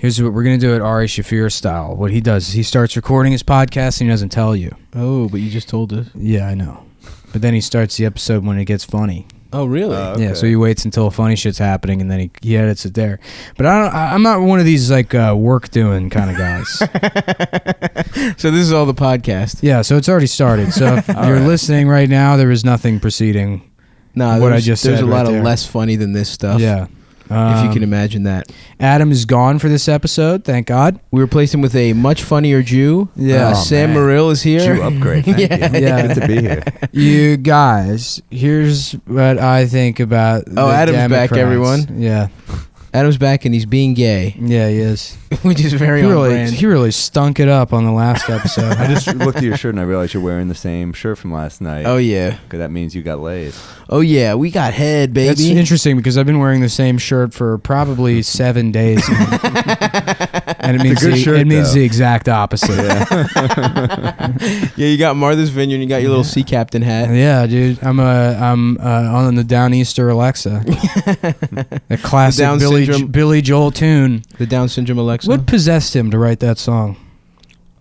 Here's what we're going to do at Ari Shaffir style. What he does is he starts recording his podcast and he doesn't tell you. Oh, but you just told us. Yeah, I know. But then he starts the episode when it gets funny. Oh, really? Okay. Yeah, so he waits until funny shit's happening and then he edits it there. But I'm not one of these like work doing kind of guys. So this is all the podcast. Yeah, so it's already started. So if you're listening right now, there is nothing preceding what I just said. There's a lot right of less funny than this stuff. Yeah. If you can imagine that. Adam is gone for this episode, thank God. We replaced him with a much funnier Jew. Yeah. Sam Morill is here. Jew upgrade. Thank you. Yeah. Good to be here. You guys, here's what I think about the Adam's Democrats. back, everyone. Yeah. Adam's back and he's being gay. Yeah, he is. Which is very on brand. He really stunk it up on the last episode. I just looked at your shirt and I realized you're wearing the same shirt from last night. Oh, yeah. Because that means you got laid. Oh, yeah. We got head, baby. That's interesting because I've been wearing the same shirt for probably 7 days. And it means, the exact opposite. Yeah. Yeah, you got Martha's Vineyard and you got your little sea captain hat. Yeah, dude. I'm on the Downeaster Alexa. A classic Billy Joel tune. The Down syndrome Alexa. What possessed him to write that song?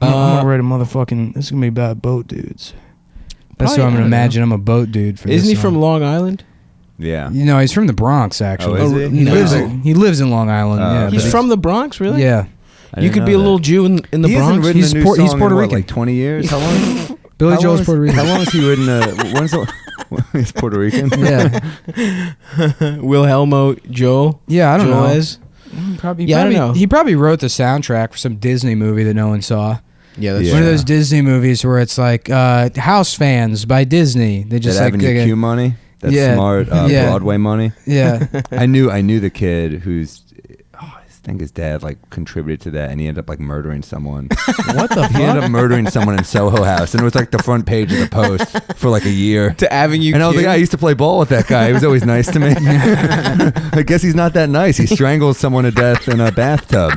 I'm gonna write a motherfucking. This is gonna be about boat dudes. That's what I'm gonna imagine. I'm a boat dude for Isn't this he song. from Long Island? Yeah. You know, he's from the Bronx, actually. Oh, is he? He lives in Long Island. Yeah, He's from the Bronx, really? Yeah. You could be a little Jew in the he Bronx. He's Puerto Rican. Like 20 years? How long? Billy Joel's Puerto Rican. How long has he ridden? He's Puerto Rican. Yeah. Wilhelmo Joel. Yeah, I don't know. I don't know. He probably wrote the soundtrack for some Disney movie that no one saw. Yeah, that's one of those Disney movies where it's like House Fans by Disney. They just that Avenue Q money. That's smart Broadway money. Yeah. I knew the kid who's. I think his dad like contributed to that, and he ended up like murdering someone. What the fuck? He ended up murdering someone in Soho House, and it was like the front page of the Post for like a year. To Avenue and I was like, I used to play ball with that guy. He was always nice to me. I guess he's not that nice. He strangles someone to death in a bathtub.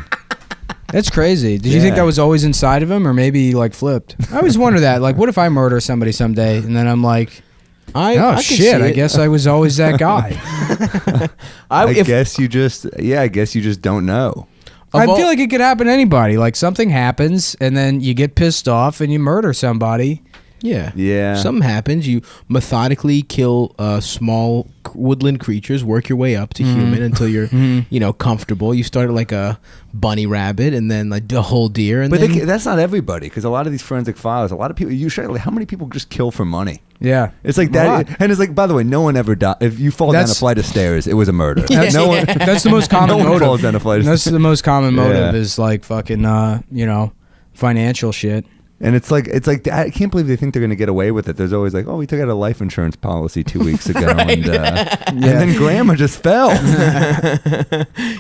That's crazy. Did you think that was always inside of him, or maybe he like flipped? I always wonder that. Like, what if I murder somebody someday, and then I'm like, I guess I was always that guy. I guess you just don't know. I feel like it could happen to anybody. Like something happens and then you get pissed off and you murder somebody. Yeah. Something happens. You methodically kill small woodland creatures, work your way up to human until you're, comfortable. You start like a bunny rabbit and then like a whole deer. And that's not everybody, because a lot of these forensic files, a lot of people, how many people just kill for money? Yeah. It's like that. And it's like, by the way, no one ever died. If you fall down a flight of stairs, it was a murder. That's the most common motive. No one falls down a flight of stairs. That's the most common motive is like fucking, financial shit. And it's like I can't believe they think they're going to get away with it. There's always like, we took out a life insurance policy 2 weeks ago, and then Grandma just fell.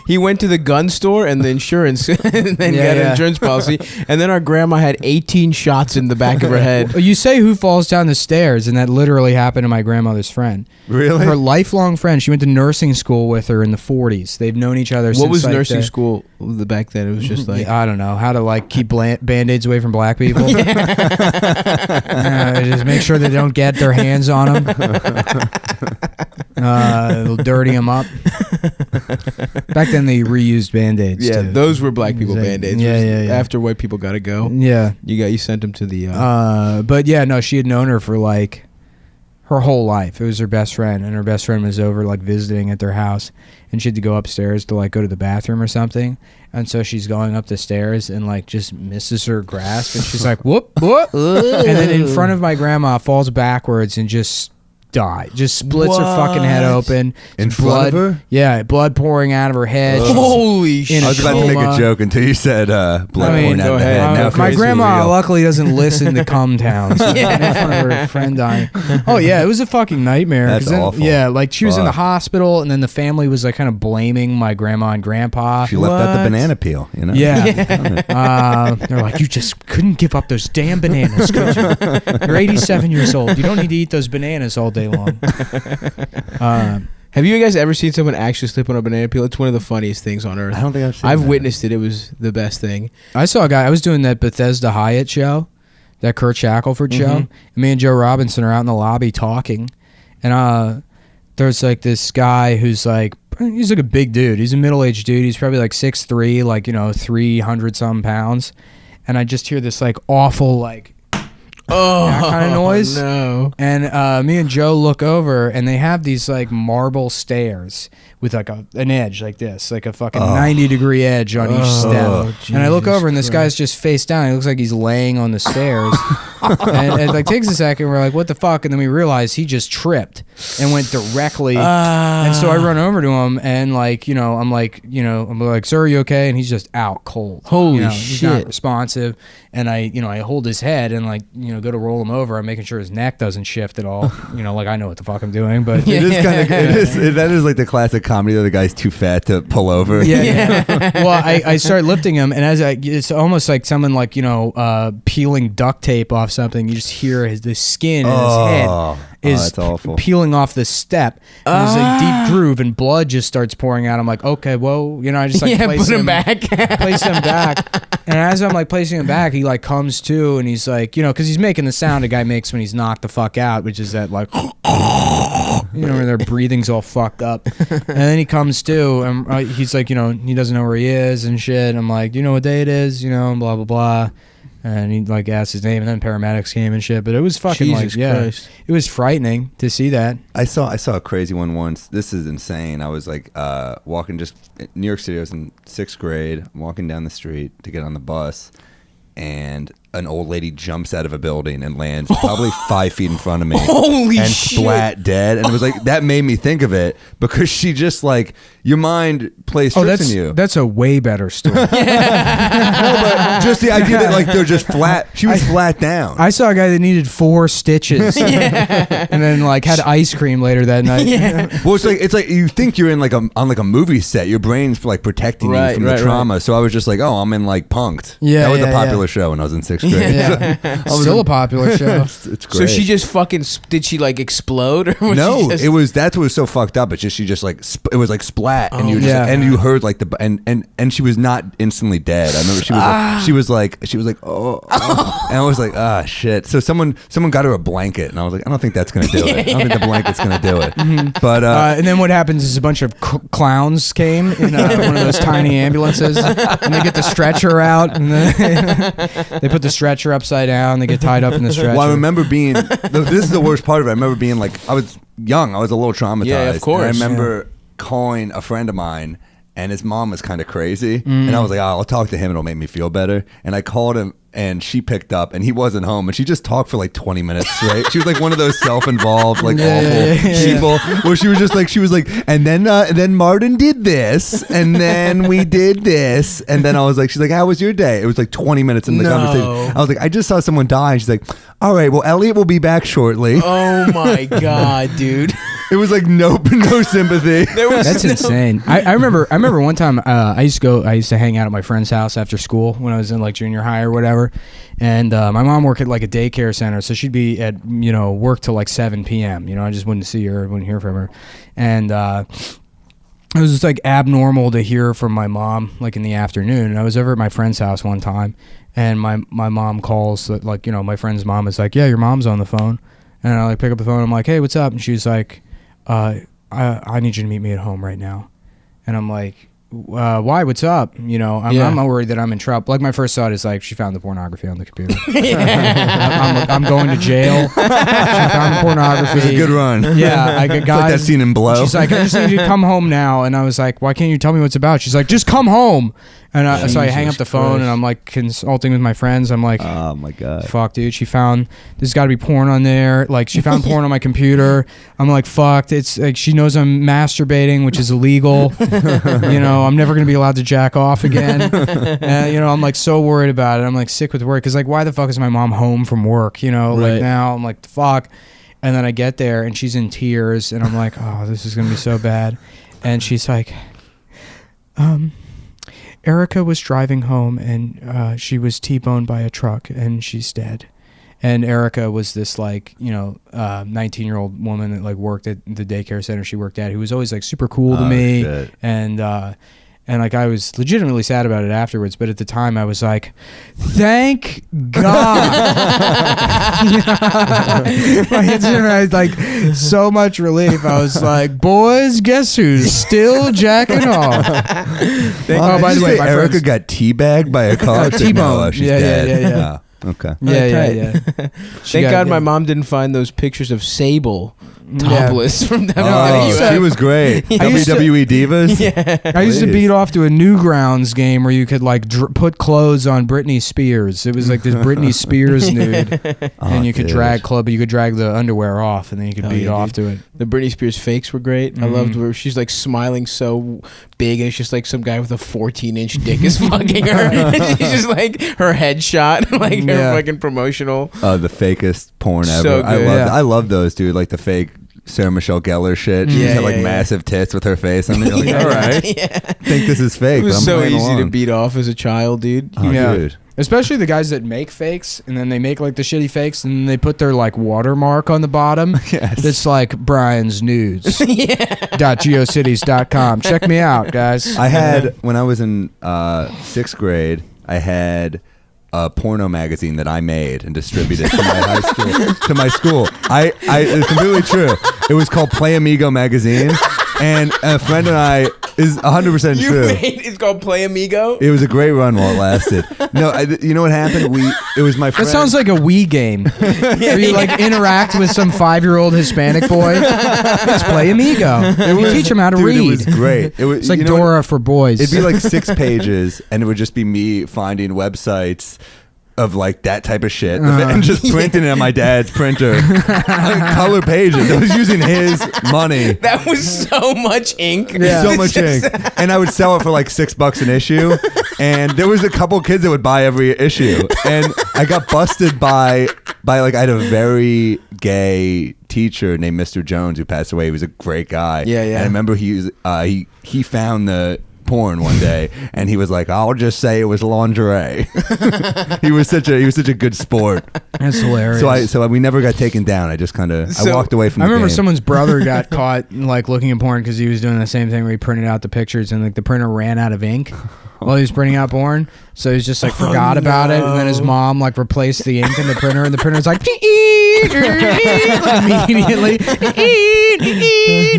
He went to the gun store and the insurance, and then got an insurance policy, and then our grandma had 18 shots in the back of her head. You say who falls down the stairs, and that literally happened to my grandmother's friend. Really? Her lifelong friend. She went to nursing school with her in the 40s. They've known each other since. What was nursing school back then? It was just like I don't know how to like keep band-aids away from black people. Just make sure they don't get their hands on them. It'll dirty them up. Back then they reused band-aids. Yeah, too. Those were black people band-aids. Yeah. After white people got to go. Yeah, you sent them to the. But yeah, no, she had known her for like her whole life. It was her best friend, and her best friend was over like visiting at their house, and she had to go upstairs to like go to the bathroom or something, and so she's going up the stairs and like just misses her grasp, and she's like whoop, and then in front of my grandma falls backwards and just splits her fucking head open. In front of her? Yeah, blood pouring out of her head. Holy shit. I was about to make a joke until you said blood pouring out of her head. My grandma luckily doesn't listen to Cum Towns. In front of her friend dying. Oh yeah, it was a fucking nightmare. That's awful. Yeah, like she was in the hospital, and then the family was like kind of blaming my grandma and grandpa. She left out the banana peel, you know? Yeah. They're like, you just couldn't give up those damn bananas, could you? You're 87 years old. You don't need to eat those bananas all day long. Have you guys ever seen someone actually slip on a banana peel? It's one of the funniest things on earth. I don't think I've seen I've that. witnessed it. It was the best thing. I saw a guy. I was doing that Bethesda Hyatt show, that Kurt Shackelford show. And me and Joe Robinson are out in the lobby talking, and there's like this guy who's like He's like a big dude. He's a middle-aged dude. He's probably like 6'3", like, 300 some pounds. And I just hear this like awful like that kind of noise. No. And me and Joe look over, and they have these like marble stairs with like an edge like this, like a fucking 90-degree edge on each step. And I look over, and this guy's just face down. He looks like he's laying on the stairs. and it like takes a second. We're like, what the fuck? And then we realize he just tripped and went directly. And so I run over to him, and like, I'm like, sir, are you okay? And he's just out cold. Holy shit. He's not responsive. And I hold his head and like, go to roll him over. I'm making sure his neck doesn't shift at all. Like I know what the fuck I'm doing, but it is kind of, that is like the classic comedy that the guy's too fat to pull over. Yeah. Well, I start lifting him, and it's almost like someone like, peeling duct tape off something. You just hear the skin in his head is peeling off the step. And there's a deep groove, and blood just starts pouring out. I'm like, okay, well, I just like place him back. Place him back. And as I'm like placing him back, he like comes to, and he's like, because he's making the sound a guy makes when he's knocked the fuck out, which is that like, where their breathing's all fucked up. And then he comes to, and he's like, he doesn't know where he is and shit. I'm like, do you know what day it is? Blah, blah, blah. And he like asked his name, and then paramedics came and shit. But it was fucking Christ. It was frightening to see that. I saw a crazy one once. This is insane. I was like walking just in New York City. I was in 6th grade. I'm walking down the street to get on the bus, and an old lady jumps out of a building and lands probably 5 feet in front of me. Holy and shit. Splat dead. And it was like, that made me think of it, because she just like, your mind plays tricks on you. That's a way better story. No, but just the idea that like they're just flat. She was flat down. I saw a guy that needed 4 stitches, and then like had ice cream later that night. Well, it's like you think you're in like on a movie set. Your brain's like protecting you from the trauma. So I was just like, oh, I'm in like Punk'd. That was a popular show when I was in 6th grade. Yeah. Still a popular show. It's great. So she just fucking did she like explode, or was no? she just... It was that's what was so fucked up. It's just she just like it was like splat, and you just and you heard like the and she was not instantly dead. I remember she was like oh, and I was like shit. So someone got her a blanket, and I was like, I don't think that's gonna do it. I don't think the blanket's gonna do it. But and then what happens is a bunch of clowns came in one of those tiny ambulances, and they get the stretcher out, and they put the stretcher upside down. They get tied up in the stretcher. Well, I remember being. This is the worst part of it. I remember being like, I was young. I was a little traumatized. Yeah, of course. And I remember calling a friend of mine, and his mom was kind of crazy, and I was like, I'll talk to him. It'll make me feel better. And I called him, and she picked up, and he wasn't home, and she just talked for like 20 minutes straight. She was like one of those self-involved, like awful people, where she was like, and then Martin did this, and then we did this, and then I was like, she's like, how was your day? It was like 20 minutes in the conversation. I was like, I just saw someone die. And she's like, all right, well, Elliot will be back shortly. Oh my god, dude. It was like no sympathy. That's insane. I remember one time I used to hang out at my friend's house after school when I was in like junior high or whatever, and my mom worked at like a daycare center, so she'd be at work till like 7 p.m. I just wouldn't see her, wouldn't hear from her, and it was just like abnormal to hear from my mom like in the afternoon. And I was over at my friend's house one time, and my mom calls, like my friend's mom is like, yeah, your mom's on the phone, and I like pick up the phone. I'm like, hey, what's up? And she's like, I need you to meet me at home right now. And I'm like, why? What's up? I'm worried that I'm in trouble. Like my first thought is like, she found the pornography on the computer. I'm going to jail. She found the pornography. It was a good run. Yeah, I got like that scene in Blow. She's like, I just need you to come home now. And I was like, why can't you tell me what's about? She's like, just come home. And so I hang up the phone, and I'm like consulting with my friends. I'm like, oh my god, fuck, dude. She found there's got to be porn on there. Like she found porn on my computer. I'm like, fucked. It's like she knows I'm masturbating, which is illegal. I'm never gonna be allowed to jack off again. I'm like so worried about it. I'm like sick with work, because like, why the fuck is my mom home from work? Like now I'm like, fuck. And then I get there, and she's in tears, and I'm like, oh, this is gonna be so bad. And she's like, Erica was driving home, and she was T-boned by a truck, and she's dead. And Erica was this like 19-year-old woman that like worked at the daycare center she worked at, who was always like super cool to me. Shit. And And like I was legitimately sad about it afterwards, but at the time I was like, "Thank God!" I was like so much relief. I was like, "Boys, guess who's still jacking off?" Oh, by the way, Erica got teabagged by a car. T-bone. No, she's Yeah, dead. yeah. Oh, okay. Yeah. Thank God my mom didn't find those pictures of Sable topless from Oh, WWF. she was great. I used to- WWE Divas. Yeah. I used to beat off to a Newgrounds game where you could like put clothes on Britney Spears. It was like this Britney Spears nude, and you could drag the underwear off, and then you could beat off to it. The Britney Spears fakes were great. I loved where she's like smiling so big, and it's just like some guy with a 14-inch dick is fucking her. She's just like her headshot, like her fucking promotional. The fakest porn ever. So good. I love those, dude. Like the fake Sarah Michelle Gellar shit. She had like massive tits with her face on it. You're like, all right. Think this is fake. It was but I'm so playing easy along. to beat off as a child, dude. Oh, dude. Especially the guys that make fakes, and then they make like the shitty fakes, and then they put their like watermark on the bottom. Yes. That's like Brian's Nudes. .geocities.com. Check me out, guys. I had when I was in 6th grade, I had a porno magazine that I made and distributed to my high school, to my school. It's completely true. It was called Play Amigo magazine, and a friend and I is 100% true. It's called Play Amigo. It was a great run while it lasted. No, you know what happened? It was my friend. That sounds like a Wii game where you like interact with some 5-year-old Hispanic boy. Let's play Amigo. You teach him how to read. It was great. It's like Dora for boys. It'd be like 6 pages, and it would just be me finding websites of like that type of shit and just printing it on my dad's printer. Color pages. I was using his money. That was so much ink. So much ink. And I would sell it for like $6 an issue. And there was a couple kids that would buy every issue. And I got busted by like I had a very gay teacher named Mr. Jones who passed away. He was a great guy. Yeah. And I remember he found the porn one day, and he was like, "I'll just say it was lingerie." he was such a good sport. That's hilarious. So we never got taken down. I just kind of I walked away from. I remember game. someone's brother got caught like looking at porn because he was doing the same thing where he printed out the pictures and like the printer ran out of ink while he was printing out porn. So he just like forgot about it, and then his mom like replaced the ink in the printer, and the printer's like immediately,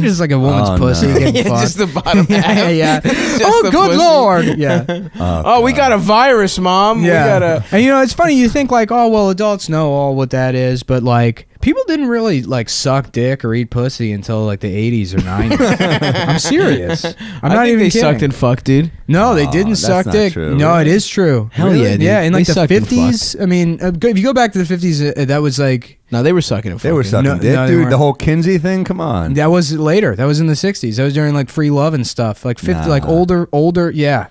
just like a woman's pussy getting fucked. Just the bottom half. Yeah. Oh, good pussy. Lord. Yeah. Oh, we got a virus, Mom. Yeah. And you know, it's funny. You think like, oh, well, adults know all what that is, but like people didn't really like suck dick or eat pussy until like the 80s or 90s. I'm serious. I'm not even they kidding. sucked and fucked, dude. No, they didn't that's suck not dick. true. No, it is true. Hell yeah, dude. Yeah, in like They the sucked and 50s. I mean, if you go back to the 50s, that was like No, they were sucking and fucking. They were sucking No, dick, no, they dude. weren't. The whole Kinsey thing. Come on. that was later. That was in the 60s. That was during like free love and stuff. Like 50, like older. Yeah.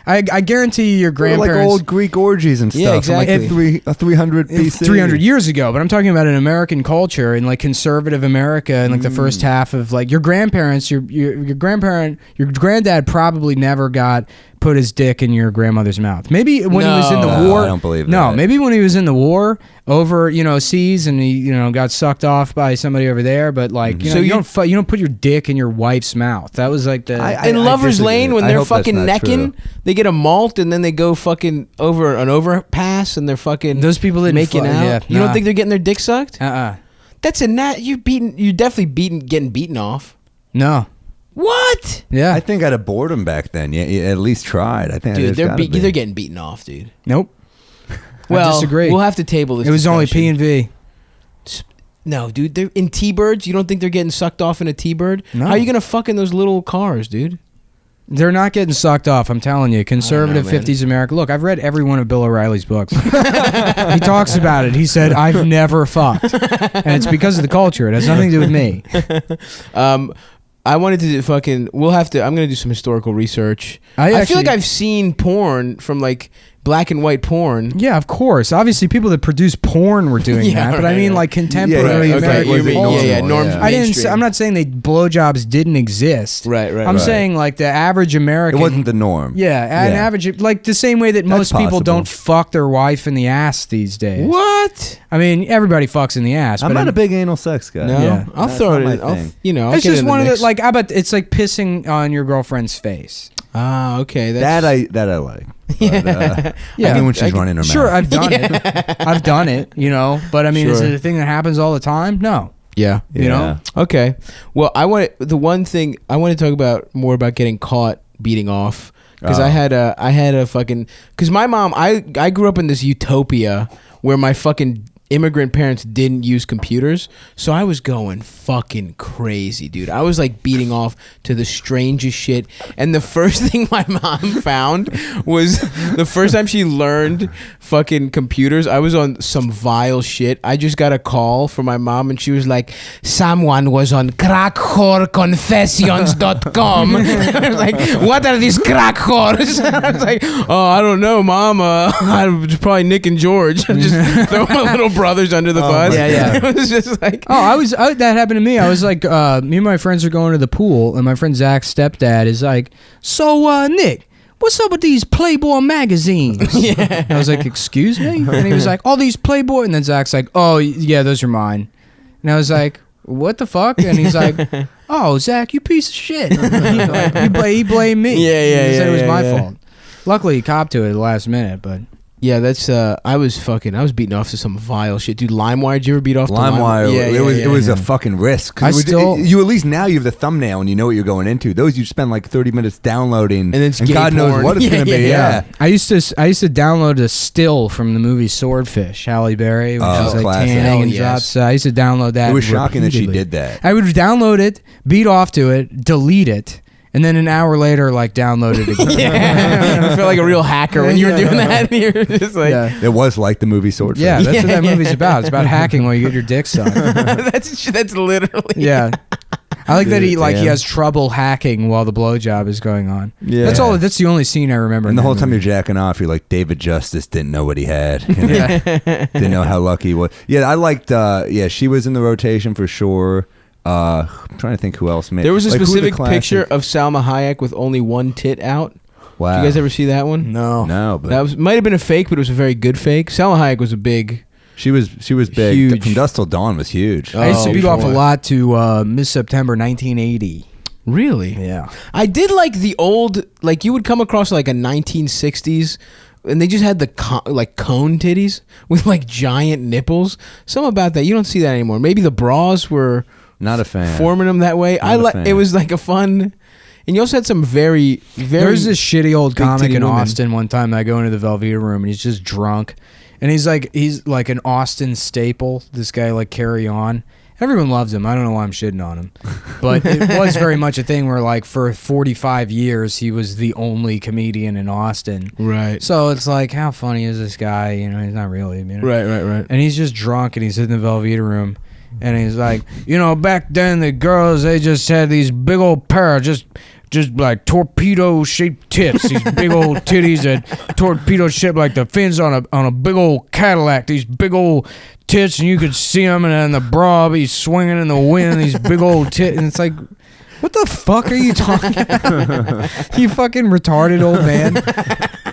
I guarantee your They were grandparents. like old Greek orgies and stuff. Yeah, exactly. From like 300 BC. 300 years ago, but I'm talking about in American culture and like conservative America and like the first half of like your grandparents, your granddad probably never put his dick in your grandmother's mouth. Maybe when he was in the No, war. I don't believe No, that. maybe when he was in the war over, seas and he, got sucked off by somebody over there, but like, So you don't put your dick in your wife's mouth. That was like the In Lover's disagree. Lane, when I they're hope that's fucking not necking, true. they get a malt and then they go fucking over an overpass and they're fucking those people didn't making out. Yeah, You don't think they're getting their dick sucked? That's you definitely getting beaten off. No. What? Yeah. I think I'd have bored him back then. Yeah, you at least tried. I think Dude, they're they're getting beaten off, dude. Nope. Well, I disagree. We'll have to table this. It was only discussion. P&V. No, dude, they're in T-Birds. You don't think they're getting sucked off in a T-Bird? No. How are you gonna fuck in those little cars, dude? They're not getting sucked off. I'm telling you, conservative man. 50s America. Look, I've read every one of Bill O'Reilly's books. He talks about it. He said, "I've never fucked," and it's because of the culture. It has nothing to do with me. I wanted to do fucking. I'm gonna do some historical research. I feel like actually- I've seen porn from like black and white porn. Yeah, of course. Obviously, people that produce porn were doing Yeah, that, but I right, mean, right. like contemporary Yeah, American okay, you mean- culture. yeah, norms. yeah. I didn't. mainstream. I'm not saying they blowjobs didn't exist. Right. I'm saying like the average It American. wasn't the norm. Yeah, an Yeah. average, like the same way that That's most people possible. don't fuck their wife in the ass these days. What? I mean, everybody fucks in the ass. I'm but not a big anal sex guy. No, Yeah. I'll That's throw not it. my In, I'll, thing. I'll It's get just in one of the mix. like. How about it's like pissing on your girlfriend's face. Okay. That I like. But, Yeah. Yeah, I mean, when she's running her Sure, mouth. I've done it. I've done it, you know. But I mean, is Sure. it a thing that happens all the time? No. Yeah. You know? Okay. Well, the one thing I want to talk about more about getting caught beating off, because I had a fucking, because my mom, I grew up in this utopia where my fucking immigrant parents didn't use computers, so I was going fucking crazy, dude. I was like beating off to the strangest shit, and the first thing my mom found was the first time she learned fucking computers. I was on some vile shit. I just got a call from my mom, and she was like, someone was on crackhoreconfessions.com. I was like, what are these crack whores? I was like, oh, I don't know, mom. I was probably Nick and George. Just throw my little brothers under the bus. Yeah. It was just like, that happened to me. I was like, me and my friends are going to the pool, and my friend Zach's stepdad is like, so Nick, what's up with these Playboy magazines? Yeah. I was like, excuse me? And he was like, all these Playboy, and then Zach's like, oh yeah, those are mine. And I was like, what the fuck? And he's like, oh, Zach, you piece of shit. He blamed me. Yeah, He said it was my yeah. fault. Luckily, he copped to it at the last minute, but yeah, that's I was beating off to some vile shit, dude. LimeWire, did you ever beat off to LimeWire, Yeah, it was a fucking risk. 'Cause you at least now you have the thumbnail and you know what you're going into. Those you spend like 30 minutes downloading, And it's gay God knows porn. what it's gonna be. Yeah. I used to download a still from the movie Swordfish, Halle Berry, when Oh, she's like classic. tanning Hell and yes. drops. I used to download that. It was shocking that she repeatedly. did that. I would download it, beat off to it, delete it, and then an hour later, like download it again. Yeah. I feel like a real hacker when you were doing that. You're just like, Yeah. It was like the movie Swordfish. Yeah, that's what that Yeah. movie's about. It's about hacking while you get your dick sucked. that's literally. Yeah. I like that he Damn. has trouble hacking while the blowjob is going on. Yeah. That's the only scene I remember. And in the that whole time movie. you're jacking off, you're like, David Justice didn't know what he had. You know? Yeah. Didn't know how lucky he was. Yeah, I liked, she was in the rotation for sure. I'm trying to think who else made. There was a like, who were the specific picture classics? of Salma Hayek with only one tit out. Wow. Did you guys ever see that one? No. No, but That might have been a fake, but it was a very good fake. Salma Hayek was a big. she was big. Huge. From Dusk Till Dawn was huge. I used to Oh, beat off a boy. lot to Miss September 1980. Really? Yeah. I did like the old, like you would come across like a 1960s, and they just had the cone titties with like giant nipples. Something about that. You don't see that anymore. Maybe the bras were Not a fan. forming them that way. Not a fan. It was like a fun, and you also had some very, very. There was this shitty old big comic titty in women. Austin one time that I go into the Velveeta room and he's just drunk. And he's like an Austin staple, this guy like Carry On. Everyone loves him. I don't know why I'm shitting on him. But it was very much a thing where like for 45 years he was the only comedian in Austin. Right. So it's like, how funny is this guy? You know, he's not really. You know? Right. And he's just drunk and he's in the Velveeta room. And he's like, back then the girls, they just had these big old pair of just like torpedo-shaped tits. These big old titties that torpedo-shaped like the fins on a big old Cadillac. These big old tits, and you could see them, and then the bra be swinging in the wind. These big old tits, and it's like, what the fuck are you talking about? You fucking retarded old man.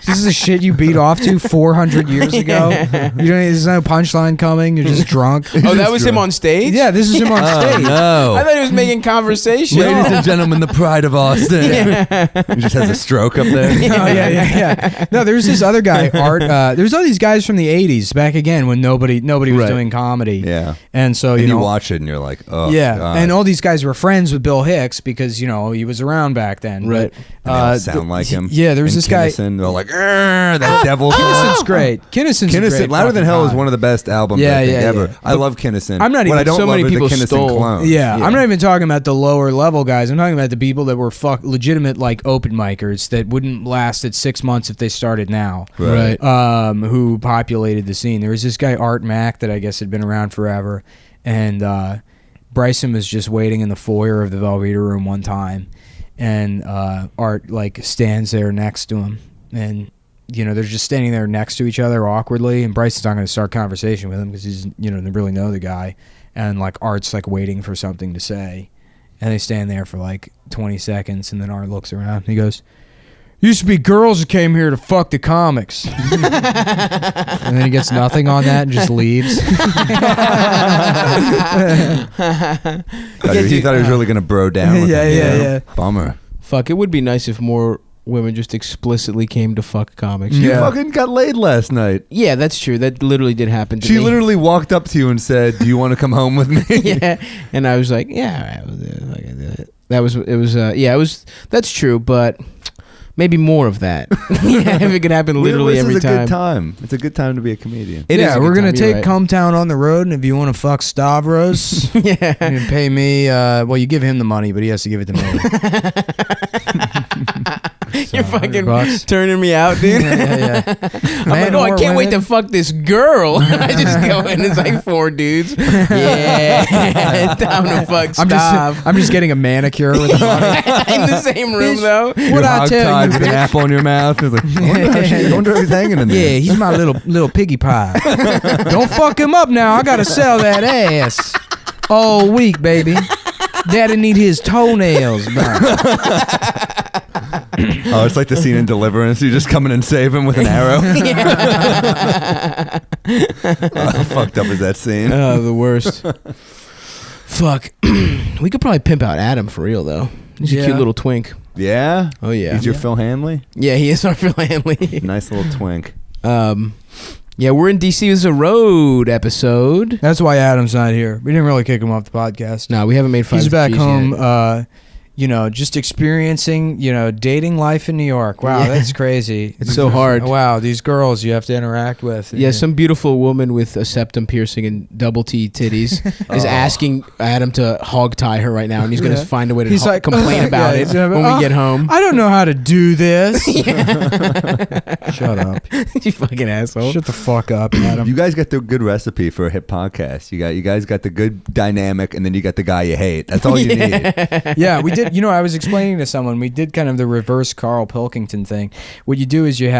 This is the shit you beat off to 400 years ago. There's no punchline coming. You're just drunk. Oh, that was him on stage? Yeah, this is him on stage. No. I thought he was making conversation. Ladies and gentlemen, the pride of Austin. He just has a stroke up there. Oh, yeah. No, there's this other guy, Art. There's all these guys from the 80s, back again when nobody was Right. doing comedy. Yeah. And so, And you you know. watch it and you're like, oh, Yeah. God. And all these guys were friends with Bill Hicks because, he was around back then. Right. And they all sound like him. Yeah, there was And this guy. Kinnison, they're like, that devil. Kinnison's great. Kinnison's a great Louder Than fucking Hell is guy. one of the best albums Yeah, I think yeah, ever. yeah. I love Kinnison. I'm not What even- I don't so love many is the people Kinnison stole. clones. Yeah, I'm not even talking about the lower level guys. I'm talking about the people that were legitimate like open micers that wouldn't last at 6 months if they started now. Right. Who populated the scene. There was this guy Art Mack that I guess had been around forever, and Bryson was just waiting in the foyer of the Velveeta room one time, and Art like stands there next to him, and they're just standing there next to each other awkwardly, and Bryson's not going to start conversation with him because he's they really know the guy, and like Art's like waiting for something to say, and they stand there for like 20 seconds, and then Art looks around and he goes, used to be girls that came here to fuck the comics. And then he gets nothing on that and just leaves. He thought he was really going to bro down with him. Yeah. Bummer. Fuck, it would be nice if more women just explicitly came to fuck comics. You fucking got laid last night. Yeah, that's true. That literally did happen to She me. literally walked up to you and said, "Do you want to come home with me?" Yeah, and I was like, yeah, all right, I can do it. It was. That's true, but maybe more of that. If it could happen literally every time. This is a good time. It's a good time to be a comedian. We're gonna take Cometown on the road, and if you want to fuck Stavros, you can pay me. Well, you give him the money, but he has to give it to me. You're fucking turning me out, dude. Yeah. I'm like, I can't wait to fuck this girl. I just go in, it's like 4 dudes. Yeah, time to fuck Stav. I'm just getting a manicure with the money. In the same room, though. What I tell you, with an apple in your mouth. It's like, I wonder if he's hanging in there. Yeah, he's my little piggy pie. Don't fuck him up now. I gotta sell that ass all week, baby. Daddy need his toenails back. Oh, it's like the scene in Deliverance. You just come in and save him with an arrow. How fucked up is that scene? Oh, the worst. Fuck. We could probably pimp out Adam for real, though. He's a cute little twink. Yeah? Oh, yeah. He's your Phil Hanley? Yeah, he is our Phil Hanley. Nice little twink. Yeah, we're in DC. It was a road episode. That's why Adam's not here. We didn't really kick him off the podcast. No, we haven't made fun of He's back G's home, yet. just experiencing, dating life in New York. Wow, that's crazy. It's so hard. Wow, these girls you have to interact with. Yeah, some beautiful woman with a septum piercing and double T titties is asking Adam to hog tie her right now, and he's going to find a way to complain about it when we get home. I don't know how to do this. Shut up. You fucking asshole. Shut the fuck up, Adam. You guys got the good recipe for a hip podcast. You guys got the good dynamic, and then you got the guy you hate. That's all you need. Yeah, we did. I was explaining to someone, we did kind of the reverse Carl Pilkington thing. What you do is you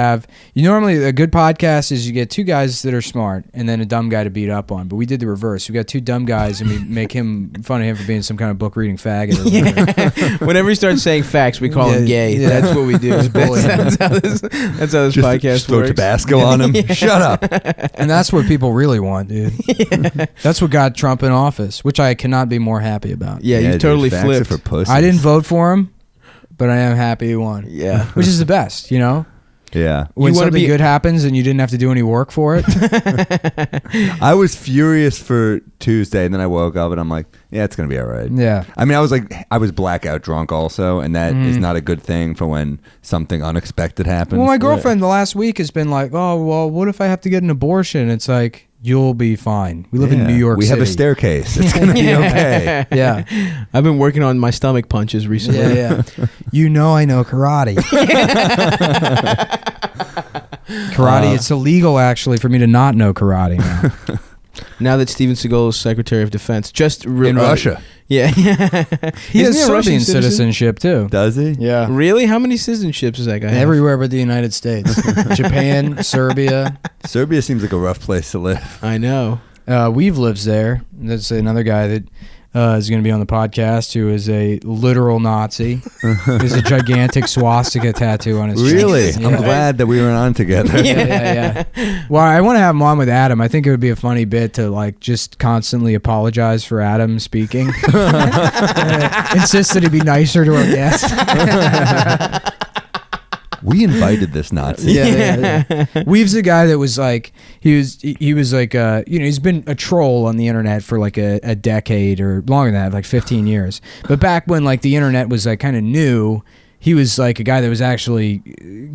normally a good podcast is you get 2 guys that are smart and then a dumb guy to beat up on. But we did the reverse. We got 2 dumb guys and we make fun of him for being some kind of book reading faggot. Or Whenever he starts saying facts, we call him gay. Yeah. That's what we do. That's how this podcast just throw works. Tabasco on him. Shut up. And that's what people really want, dude. That's what got Trump in office, which I cannot be more happy about. Yeah, you totally flipped. For pussies. I didn't vote for him, but I am happy he won. Yeah. Which is the best, Yeah. When something good happens and you didn't have to do any work for it. I was furious for Tuesday, and then I woke up and I'm like, yeah, it's going to be all right. Yeah. I mean, I was blackout drunk also, and that is not a good thing for when something unexpected happens. Well, my girlfriend the last week has been like, oh, well, what if I have to get an abortion? It's like, you'll be fine. We live in New York City. We have a staircase. It's going to be okay. Yeah. I've been working on my stomach punches recently. Yeah. I know karate. Karate, it's illegal actually for me to not know karate now. Now that Steven Seagal is Secretary of Defense, in Russia. Yeah. He has Serbian citizenship too. Does he? Yeah. Really? How many citizenships does that guy have? Everywhere but the United States. Japan, Serbia. Serbia seems like a rough place to live. I know. Weave lives there. That's another guy that is going to be on the podcast who is a literal Nazi. There's a gigantic swastika tattoo on his chest. Really? Yeah. I'm glad that we were on together. Yeah. Well, I want to have him on with Adam. I think it would be a funny bit to just constantly apologize for Adam speaking. Insist that he be nicer to our guest. We invited this Nazi. Yeah. Weave's a guy that was like, he was like, he's been a troll on the internet for like a decade or longer than that, like 15 years. But back when like the internet was like kind of new, he was like a guy that was actually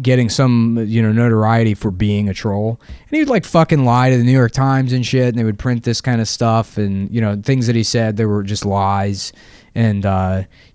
getting some, notoriety for being a troll. And he would like fucking lie to the New York Times and shit, and they would print this kind of stuff, and things that he said, they were just lies. And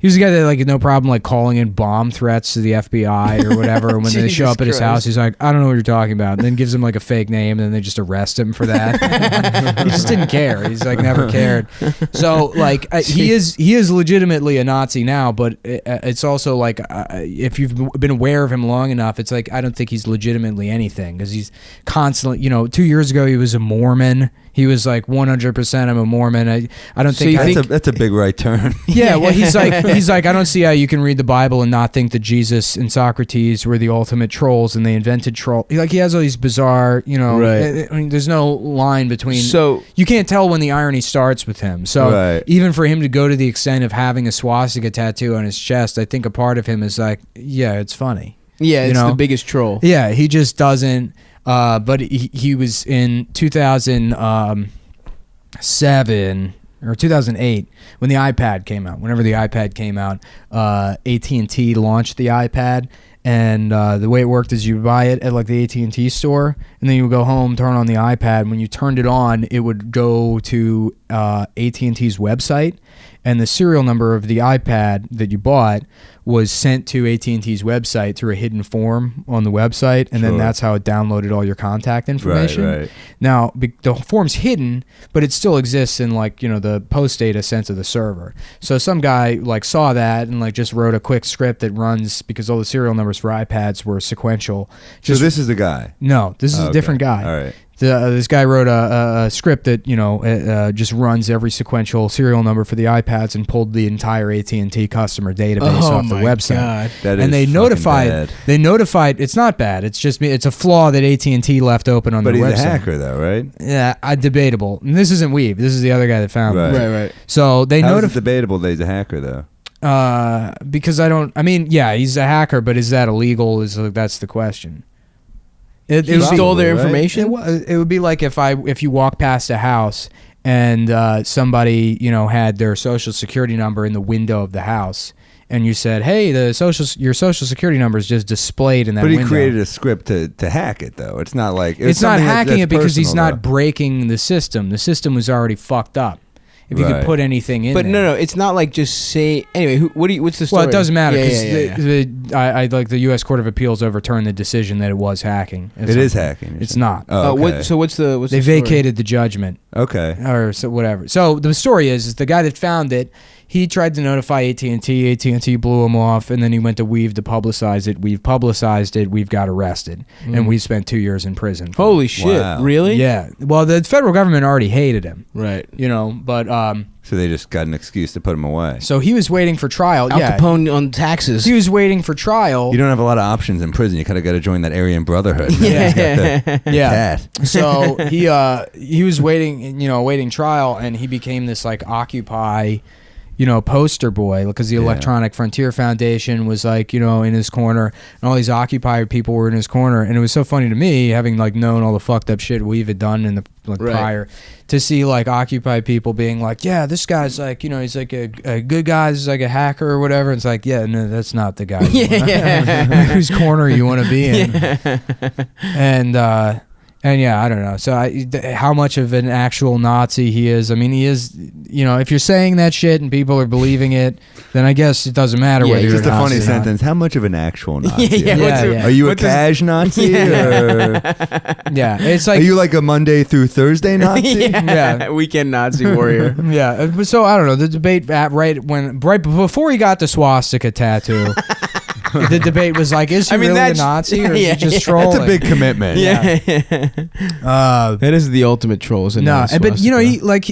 he was a guy that like had no problem like calling in bomb threats to the FBI or whatever. And when they show up at his house, he's like, I don't know what you're talking about. And then gives him like a fake name, and then they just arrest him for that. He just didn't care. He's like never cared. So like he is legitimately a Nazi now, but it's also like if you've been aware of him long enough, it's like I don't think he's legitimately anything, because he's constantly 2 years ago he was a Mormon. He was like 100% I'm a Mormon. I don't think that's a big right turn. Yeah, well, he's like I don't see how you can read the Bible and not think that Jesus and Socrates were the ultimate trolls and they invented troll. Like he has all these bizarre, Right. I mean, there's no line between. So you can't tell when the irony starts with him. So even for him to go to the extent of having a swastika tattoo on his chest, I think a part of him is like, yeah, it's funny. Yeah, you it's know? the biggest troll. Yeah, he just doesn't. But he was in 2007 or 2008 when the iPad came out. Whenever the iPad came out, AT&T launched the iPad. And the way it worked is you buy it at like the AT&T store, and then you would go home, turn on the iPad. When you turned it on, it would go to AT&T's website, and the serial number of the iPad that you bought was sent to AT&T's website through a hidden form on the website, and then that's how it downloaded all your contact information. Right. Now, the form's hidden, but it still exists in like, you know, the post data sent to the server. So some guy like saw that and like just wrote a quick script that runs, because all the serial numbers for iPads were sequential. So this is the guy? No, this is a different guy. All right. This guy wrote a script that, you know, just runs every sequential serial number for the iPads and pulled the entire AT&T customer database off the website. God. That and is they notified. They notified. It's not bad. It's just it's a flaw that AT&T left open on but the website. But he's a hacker, though, right? Yeah, debatable. And this isn't Weave. This is the other guy that found it. Right. So they notified. How is it debatable that he's a hacker, though? Because yeah, he's a hacker, but is that illegal? That's the question. It stole their information. It would be like if you walk past a house and somebody, you know, had their social security number in the window of the house, and you said, "Hey, your social security number is just displayed in that window." But he created a script to hack it, though. It's not like it's not hacking it because he's not though. breaking the system. The system was already fucked up. If you could put anything in, but there. no, it's not like just say. Anyway, what's the story? Well, it doesn't matter because Yeah. like the U.S. Court of Appeals overturned the decision that it was hacking. It is hacking. It's not. Oh, okay. What's the they vacated the judgment. Okay. Or so whatever. So the story is the guy that found it. He tried to notify AT&T. AT&T blew him off, and then he went to Weave to publicize it. We've publicized it. We've got arrested, and we spent 2 years in prison. Holy shit! Wow. Really? Yeah. Well, the federal government already hated him. Right. You know, but so they just got an excuse to put him away. So he was waiting for trial. Al Capone on taxes. He was waiting for trial. You don't have a lot of options in prison. You kind of got to join that Aryan Brotherhood. Yeah. So he was waiting trial, and he became this like Occupy, you know, poster boy, because the Electronic Frontier Foundation was like, you know, in his corner, and all these Occupy people were in his corner, and it was so funny to me, having like known all the fucked up shit We've had done in the prior, to see like Occupy people being like, yeah, this guy's like, you know, he's like a good guy, he's like a hacker or whatever. It's like, yeah, no, that's not the guy whose corner you want to be in. And yeah, I don't know. So how much of an actual Nazi he is? I mean, he is. You know, if you're saying that shit and people are believing it, then I guess it doesn't matter whether you're just a funny Nazi sentence. How much of an actual Nazi? Are you a cash Nazi? Or? Yeah, it's like. Are you like a Monday through Thursday Nazi? Weekend Nazi warrior. Yeah. So I don't know. The debate right before he got the swastika tattoo. The debate was like, is he really a Nazi or is he just trolling? That's a big commitment. That is the ultimate troll. But you know,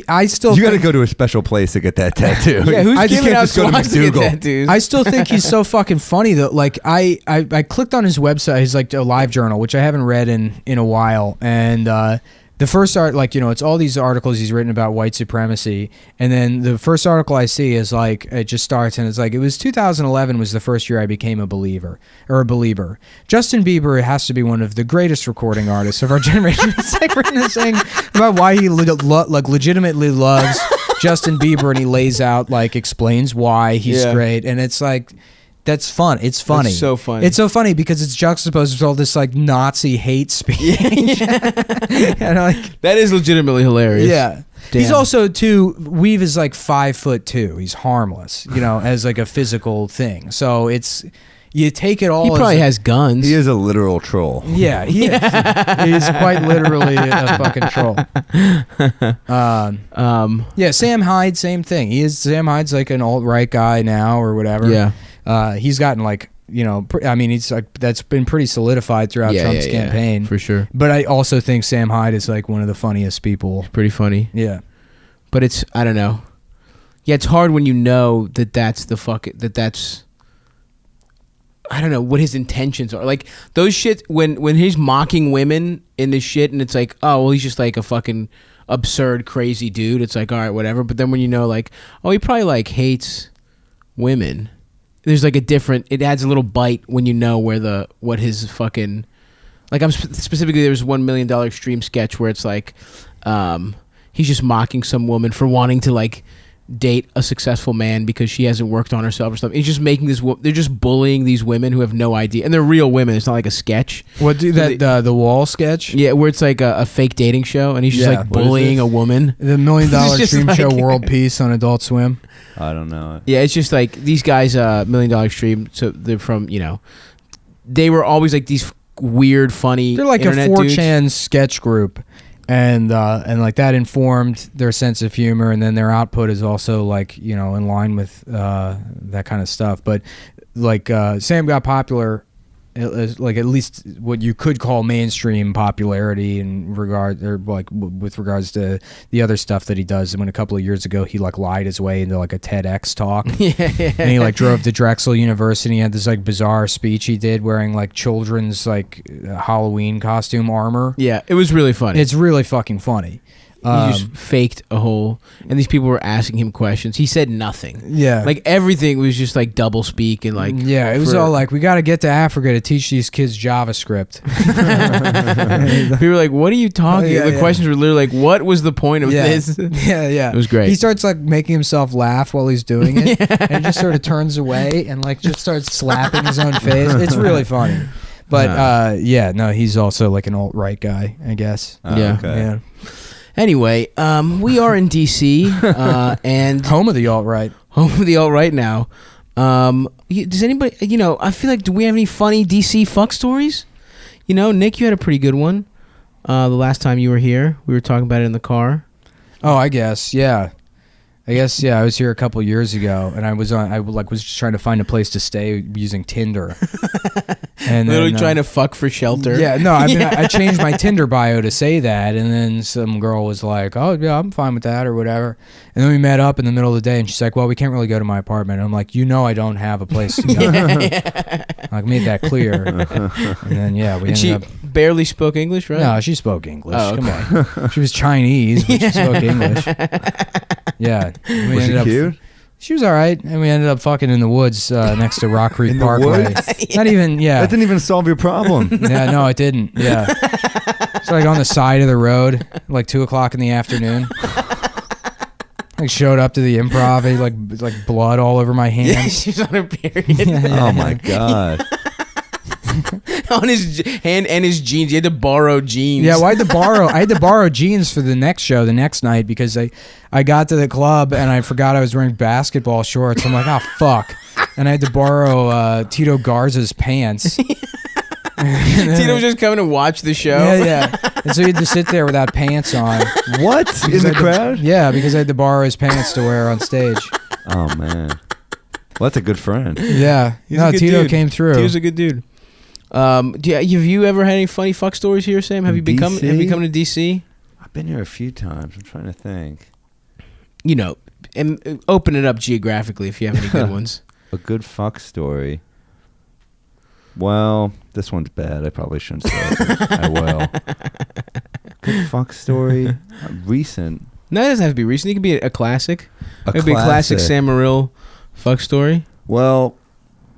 I still. You got to go to a special place to get that tattoo. Who's giving out swastika tattoos? I still think he's so fucking funny though. Like I clicked on his website. He's like a live journal, which I haven't read in a while, and. The first it's all these articles he's written about white supremacy, and then the first article I see is like, it just starts and it's like, it was 2011 was the first year I became a believer. Justin Bieber has to be one of the greatest recording artists of our generation. It's like written a thing about why he legitimately loves Justin Bieber, and he lays out explains why he's great, and it's like. That's fun. It's funny. It's so funny. It's so funny because it's juxtaposed with all this Nazi hate speech. That is legitimately hilarious. Yeah. Damn. He's also Weave is 5'2". He's harmless, as a physical thing. So it's you take it all. He probably has guns. He is a literal troll. Yeah, he is. He's quite literally a fucking troll. Yeah, Sam Hyde, same thing. Sam Hyde's an alt-right guy now or whatever. Yeah. He's gotten he's that's been pretty solidified throughout Trump's campaign for sure. But I also think Sam Hyde is one of the funniest people. Pretty funny. Yeah. But I don't know. Yeah, it's hard when you know that's I don't know what his intentions are. Those shit when he's mocking women in this shit, and it's like, oh well, he's just a fucking absurd crazy dude. It's like, all right, whatever. But then when you know he probably hates women. there's like a different. It adds a little bite when you know what his fucking. Like I'm specifically, there was $1 million Extreme sketch where it's like, he's just mocking some woman for wanting to like date a successful man because she hasn't worked on herself or something. He's just making this. They're just bullying these women who have no idea, and they're real women. It's not like a sketch. What do that the wall sketch? Yeah, where it's like a fake dating show, and he's just like bullying a woman. The $1 million Extreme show, World Peace on Adult Swim. I don't know. Yeah, it's just like these guys, $1 million Extreme. So they're from they were always like these weird, funny. They're like internet a 4chan dudes. sketch group, and like that informed their sense of humor, and then their output is also like in line with that kind of stuff. But like Sam got popular, like at least what you could call mainstream popularity in regard, or like with regards to the other stuff that he does. And when a couple of years ago he like lied his way into like a TEDx talk, and he like drove to Drexel University. He had this like bizarre speech he did wearing like children's like Halloween costume armor. Yeah, it was really funny. It's really fucking funny. He just faked a whole, and these people were asking him questions. He said nothing. Yeah, like everything was just like double speak and like. Yeah, it was all like, we got to get to Africa to teach these kids JavaScript. People were like, "What are you talking?" The questions were literally like, "What was the point of this?" Yeah. It was great. He starts like making himself laugh while he's doing it, and he just sort of turns away and like just starts slapping his own face. It's really funny. But he's also like an alt-right guy, I guess. Yeah. Anyway, we are in DC, and home of the alt-right. Home of the alt-right now. Does anybody, I feel like, do we have any funny DC fuck stories? Nick, you had a pretty good one. The last time you were here, we were talking about it in the car. Oh, I guess, yeah. I was here a couple years ago, and I was just trying to find a place to stay using Tinder. And literally trying to fuck for shelter. Yeah, no, I mean, I changed my Tinder bio to say that, and then some girl was like, "Oh, yeah, I'm fine with that," or whatever. And then we met up in the middle of the day, and she's like, "Well, we can't really go to my apartment." And I'm like, I don't have a place to go. I made that clear. And then, we ended up... barely spoke English, right? No, she spoke English. Oh, okay. Come on. She was Chinese, but she spoke English. Yeah. Was she cute? She was all right, and we ended up fucking in the woods next to Rock Creek Parkway. Not even, That didn't even solve your problem. Yeah, no, it didn't. Yeah. It's like on the side of the road, like 2:00 in the afternoon. Like showed up to the Improv, and like blood all over my hands. Yeah, she's on her period. Oh my God. On his hand and his jeans. You had to borrow jeans. Yeah, well, I had to borrow jeans for the next show, the next night, because I got to the club and I forgot I was wearing basketball shorts. I'm like, oh fuck. And I had to borrow Tito Garza's pants. Tito was just coming to watch the show. Yeah. And so he had to sit there without pants on. What? In the crowd? Yeah, because I had to borrow his pants to wear on stage. Oh man. Well, that's a good friend. Yeah. Tito dude. came through. Tito's a good dude. Have you ever had any funny fuck stories here, Sam? Have you come to DC? I've been here a few times. I'm trying to think. And open it up geographically if you have any good ones. A good fuck story. Well, this one's bad. I probably shouldn't say it. I will. Good fuck story. Recent. No, it doesn't have to be recent. It could be a classic. It could be a classic. classic Sam Morill fuck story. Well,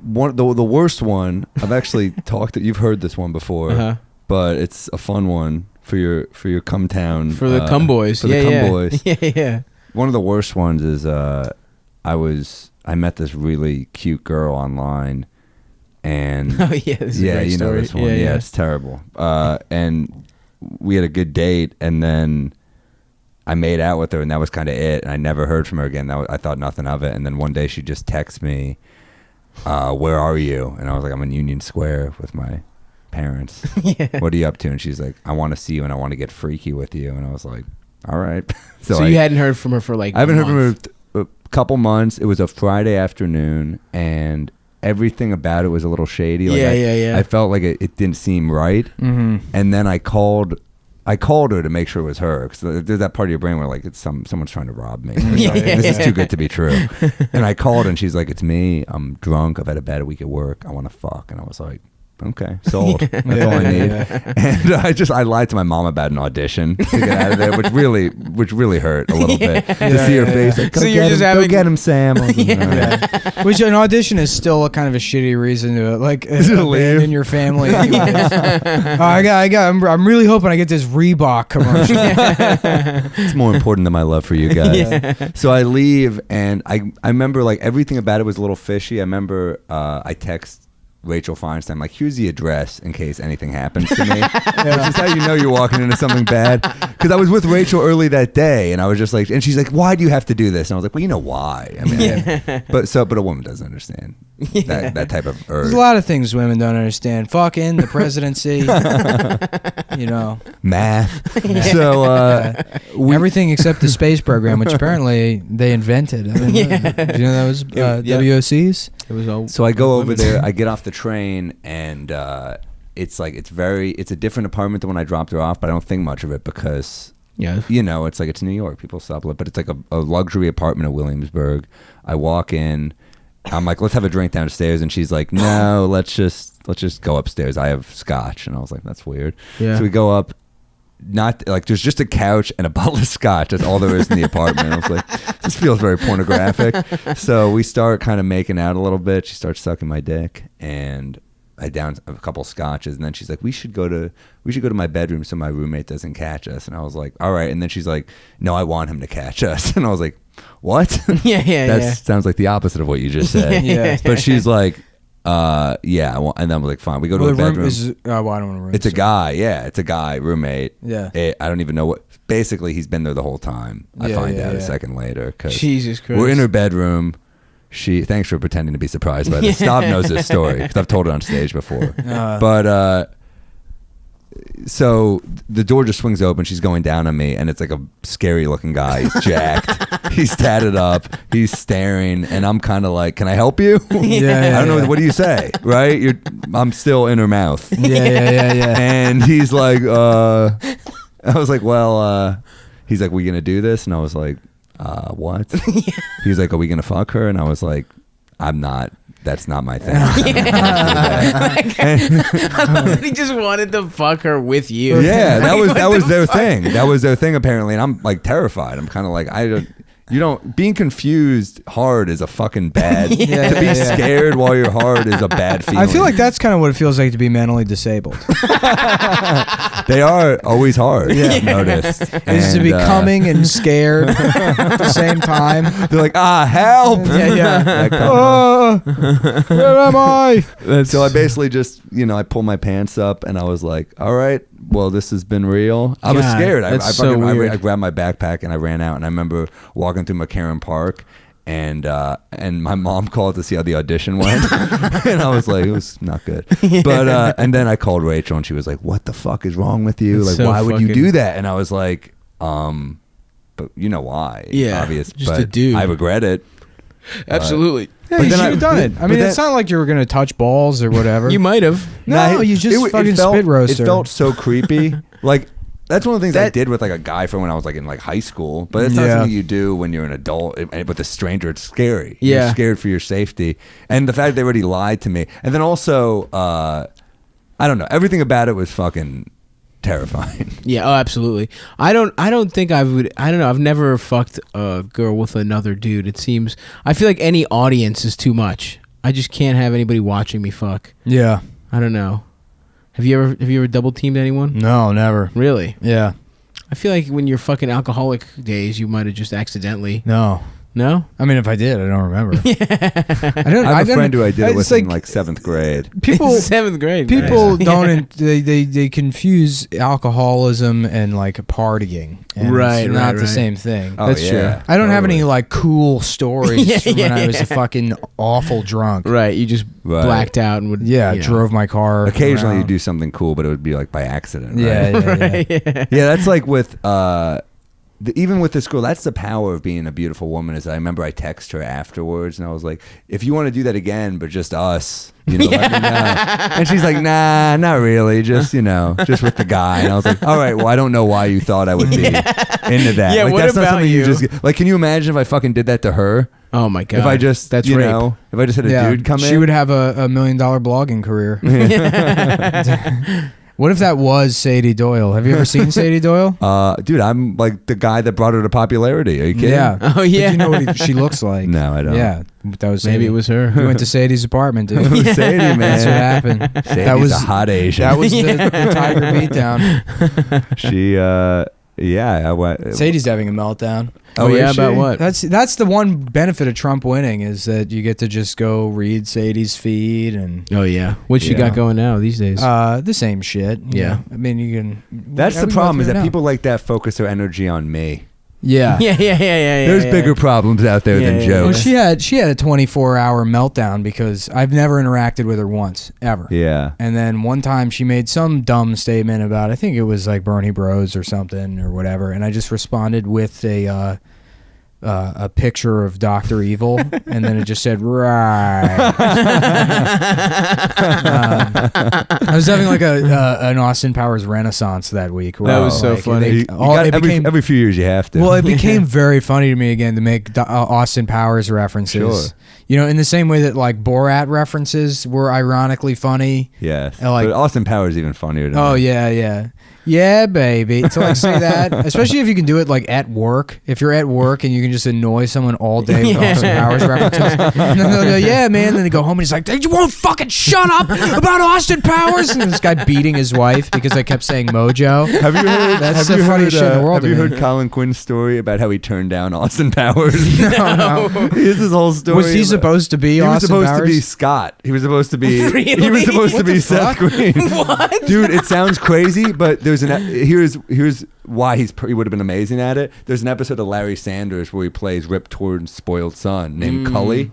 the worst one, I've actually talked to, you've heard this one before, but it's a fun one for your cum town. For the cum boys. For the cum boys. Yeah. One of the worst ones is I met this really cute girl online, and this is a great story. Know this one. Yeah, it's terrible. And we had a good date, and then I made out with her, and that was kind of it. And I never heard from her again. I thought nothing of it. And then one day she just texted me, "Where are you?" And I was like, "I'm in Union Square with my parents." "What are you up to?" And she's like, "I want to see you, and I want to get freaky with you." And I was like, "All right." So you hadn't heard from her for like I haven't heard from her a couple months. It was a Friday afternoon, and everything about it was a little shady. Like I felt like it didn't seem right. Mm-hmm. And then I called her to make sure it was her, because there's that part of your brain where like it's someone's trying to rob me. This is too good to be true. And I called, and she's like, "It's me. I'm drunk. I've had a bad week at work. I want to fuck." And I was like, okay, sold. That's all I need. And I lied to my mom about an audition to get out of there, which really hurt a little bit to see her face. Like, so you're just go get him, Sam. I was like, no. Which an audition is still a kind of a shitty reason to like abandon your family. I'm really hoping I get this Reebok commercial. It's more important than my love for you guys. So I leave, and I remember like everything about it was a little fishy. I remember I text Rachel Feinstein, like, here's the address in case anything happens to me. Which is how you know you're walking into something bad. Because I was with Rachel early that day, and I was just like, and she's like, why do you have to do this? And I was like, well, you know why. I mean, but a woman doesn't understand that type of urge. There's a lot of things women don't understand. Fucking the presidency, math. So everything except the space program, which apparently they invented. I mean, do you know that was WOCs? It was all. So I go over there. I get off the train, and it's a different apartment than when I dropped her off, but I don't think much of it because it's New York. People sublet, but it's like a luxury apartment in Williamsburg. I walk in. I'm like, let's have a drink downstairs, and she's like, no, let's just go upstairs. I have scotch, and I was like, that's weird. Yeah. So we go up. Not like there's just a couch and a bottle of scotch. That's all there is in the apartment. I was like, this feels very pornographic. So we start kind of making out a little bit. She starts sucking my dick, and I down a couple scotches, and then she's like, we should go to my bedroom so my roommate doesn't catch us. And I was like, all right. And then she's like, no, I want him to catch us. And I was like, what? That sounds like the opposite of what you just said. But she's like, and then I was like, fine, we go to a bedroom. I don't want a room. It's a guy, it's a guy, roommate. Yeah. I don't even know what, basically he's been there the whole time. I find out a second later. Jesus Christ. We're in her bedroom. Thanks for pretending to be surprised by this. Stav knows this story, because I've told it on stage before. But, so the door just swings open. She's going down on me, and it's like a scary looking guy. He's jacked. He's tatted up. He's staring, and I'm kind of like, "Can I help you?" I don't know. What do you say? Right? I'm still in her mouth. Yeah. And he's like, I was like, well, he's like, we gonna do this? And I was like, what? He's like, are we gonna fuck her? And I was like, I'm not. That's not my thing. He just wanted to fuck her with you. Yeah, that was their thing. That was their thing apparently, and I'm like terrified. I'm kind of like, being confused hard is a fucking bad. To be scared while you're hard is a bad feeling. I feel like that's kind of what it feels like to be mentally disabled. They are always hard. I've noticed. Is to be coming and scared at the same time. They're like, help! Like, where am I? So I basically just, I pulled my pants up, and I was like, all right, well, this has been real. I was scared. I grabbed my backpack and I ran out, and I remember walking through McCarran Park, and my mom called to see how the audition went. And I was like, it was not good. But and then I called Rachel, and she was like, what the fuck is wrong with you? It's like, so why would you do that? And I was like, but you know why. Obvious. Just but a dude. I regret it. Absolutely. Yeah, you should have done it. I mean, it's not like you were going to touch balls or whatever. You might have. No, you just fucking spit roaster. It felt so creepy. Like, that's one of the things I did with like a guy from when I was like in like high school. But it's not something you do when you're an adult with a stranger. It's scary. Yeah. You're scared for your safety. And the fact they already lied to me. And then also, I don't know. Everything about it was fucking terrifying. Yeah, absolutely. I don't think I would. I don't know. I've never fucked a girl with another dude. It seems. I feel like any audience is too much. I just can't have anybody watching me fuck. Yeah. I don't know. Have you ever double teamed anyone? No, never. Really? Yeah. I feel like when you're fucking alcoholic days, you might have just accidentally. No. No? I mean, if I did, I don't remember. I have a friend who I did it with in like 7th grade. People, 7th grade. People don't. They confuse alcoholism and like partying. And it's not the same thing. Oh, that's true. I don't have any like cool stories from when I was a fucking awful drunk. Right. You just blacked out and would. Yeah. Drove my car. Occasionally around. you do something cool, but it would be like by accident. Right? Yeah. Yeah. That's like with. even with this girl, that's the power of being a beautiful woman. Is I remember I text her afterwards and I was like, if you want to do that again, but just us, let me know. And she's like, nah, not really. Just, just with the guy. And I was like, all right, well, I don't know why you thought I would be into that. Yeah, like, what that's about not something you? just like, can you imagine if I fucking did that to her? Oh my God. If I just, that's rape. If I just had a dude come in. She would have a $1 million blogging career. What if that was Sadie Doyle? Have you ever seen Sadie Doyle? Dude, I'm like the guy that brought her to popularity. Are you kidding? Yeah. Oh, yeah. But you know what she looks like? No, I don't. Yeah. That was Maybe Sadie. it was her. You went to Sadie's apartment, dude. It was Sadie, man. That's what happened. Sadie's that was a hot Asian. That was the Tiger beatdown. She, I went. Sadie's having a meltdown. Oh, yeah, is she? about what? That's the one benefit of Trump winning is that you get to just go read Sadie's feed and Oh, yeah. What she got going now these days? the same shit. Yeah. I mean, you can. That's how the we go problem is through that it now? people like that focus their energy on me. Yeah. yeah. There's bigger problems out there than Yeah. Well, jokes. she had a 24-hour meltdown because I've never interacted with her once ever. Yeah. And then one time she made some dumb statement about I think it was like Bernie Bros or something or whatever, and I just responded with a picture of Dr. Evil, and then it just said right. I was having like an Austin Powers renaissance that week. That was so funny. Every few years you have to. Well, it became very funny to me again to make Austin Powers references. Sure. In the same way that like Borat references were ironically funny. Yes. Like, but Austin Powers is even funnier to oh me. yeah, baby. To like say that, especially if you can do it like at work. If you're at work and you can just annoy someone all day with Austin Powers references, and then they'll go, yeah, man. Then they go home and he's like, you won't fucking shut up about Austin Powers. And this guy beating his wife because I kept saying Mojo. Have you heard? That's have the you funniest heard, shit in the world Have you to me. heard Colin Quinn's story about how he turned down Austin Powers? No. Here's his whole story. Was he supposed to be He was Austin supposed Powers? to be Scott. He was supposed to be. Really? He was supposed What to be the Seth fuck? Green. What? Dude, it sounds crazy, but there's here's why he would have been amazing at it. There's an episode of Larry Sanders where he plays Rip Torn's spoiled son named Cully.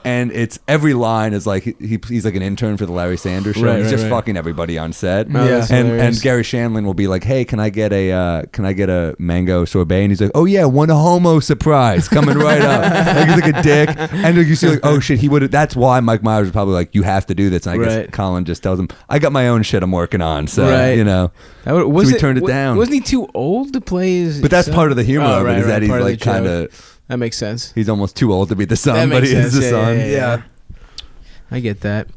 And it's every line is like he's like an intern for the Larry Sanders show. Right, He's right, just right. fucking everybody on set. Oh, that's and hilarious. Gary Shandling will be like, "Hey, can I get a mango sorbet?" And he's like, "Oh yeah, one homo surprise coming right up." Like he's like a dick. And like, you see like, "Oh shit, he would." That's why Mike Myers was probably like, "You have to do this." And I guess Right. Colin just tells him, "I got my own shit I'm working on." So Right. So he turned it down. Wasn't he too old to play his But that's son? part of the humor Oh, of it right, is that right, he's part of like the joke. kind of That makes sense. he's almost too old to be the That son, but makes he is the sense. son. Yeah. I get that.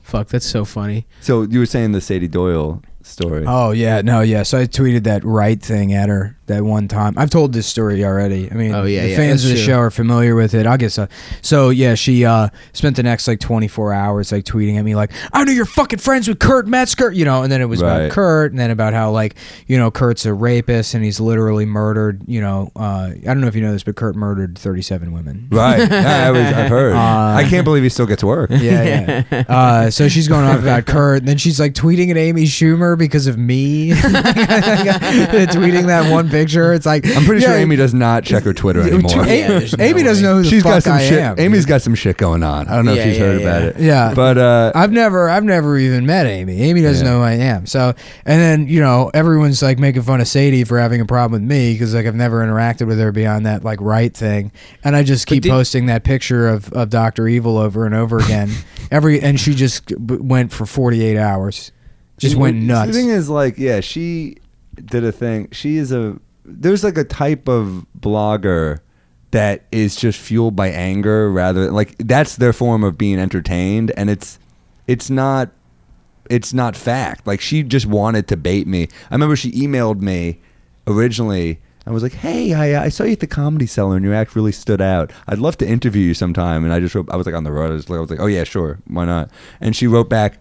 Fuck, that's so funny. So you were saying the Sadie Doyle story. Oh yeah, no, yeah. So I tweeted that right thing at her that one time. I've told this story already. I mean, Oh, yeah, the yeah, fans that's of the true. show are familiar with it. I guess. So yeah, she spent the next like 24 hours like tweeting at me like, "I know you're fucking friends with Kurt Metzger," and then it was Right. about Kurt, and then about how like Kurt's a rapist and he's literally murdered. I don't know if you know this, but Kurt murdered 37 women. Right. Yeah, I've heard. I can't believe he still gets work. Yeah. So she's going off about Kurt, and then she's like tweeting at Amy Schumer because of me. Tweeting that one picture. It's like I'm pretty sure Amy does not check her Twitter anymore. Amy doesn't know who the She's fuck got some I shit. am. Amy's got some shit going on. I don't know if Yeah, she's yeah, heard yeah. about it. Yeah. But I've never even met Amy. Amy doesn't Yeah. know who I am. So, and then, everyone's like making fun of Sadie for having a problem with me because like I've never interacted with her beyond that like right thing. And I just keep posting that picture of Dr. Evil over and over again. And she just went for 48 hours. Just went nuts. The thing is, like, yeah, she did a thing. There's like a type of blogger that is just fueled by anger rather than like that's their form of being entertained, and it's not fact. Like she just wanted to bait me. I remember she emailed me originally. I was like, "Hey, I saw you at the Comedy Cellar and your act really stood out. I'd love to interview you sometime." And I just wrote, I was like on the road. I was like, "Oh yeah, sure, why not?" And she wrote back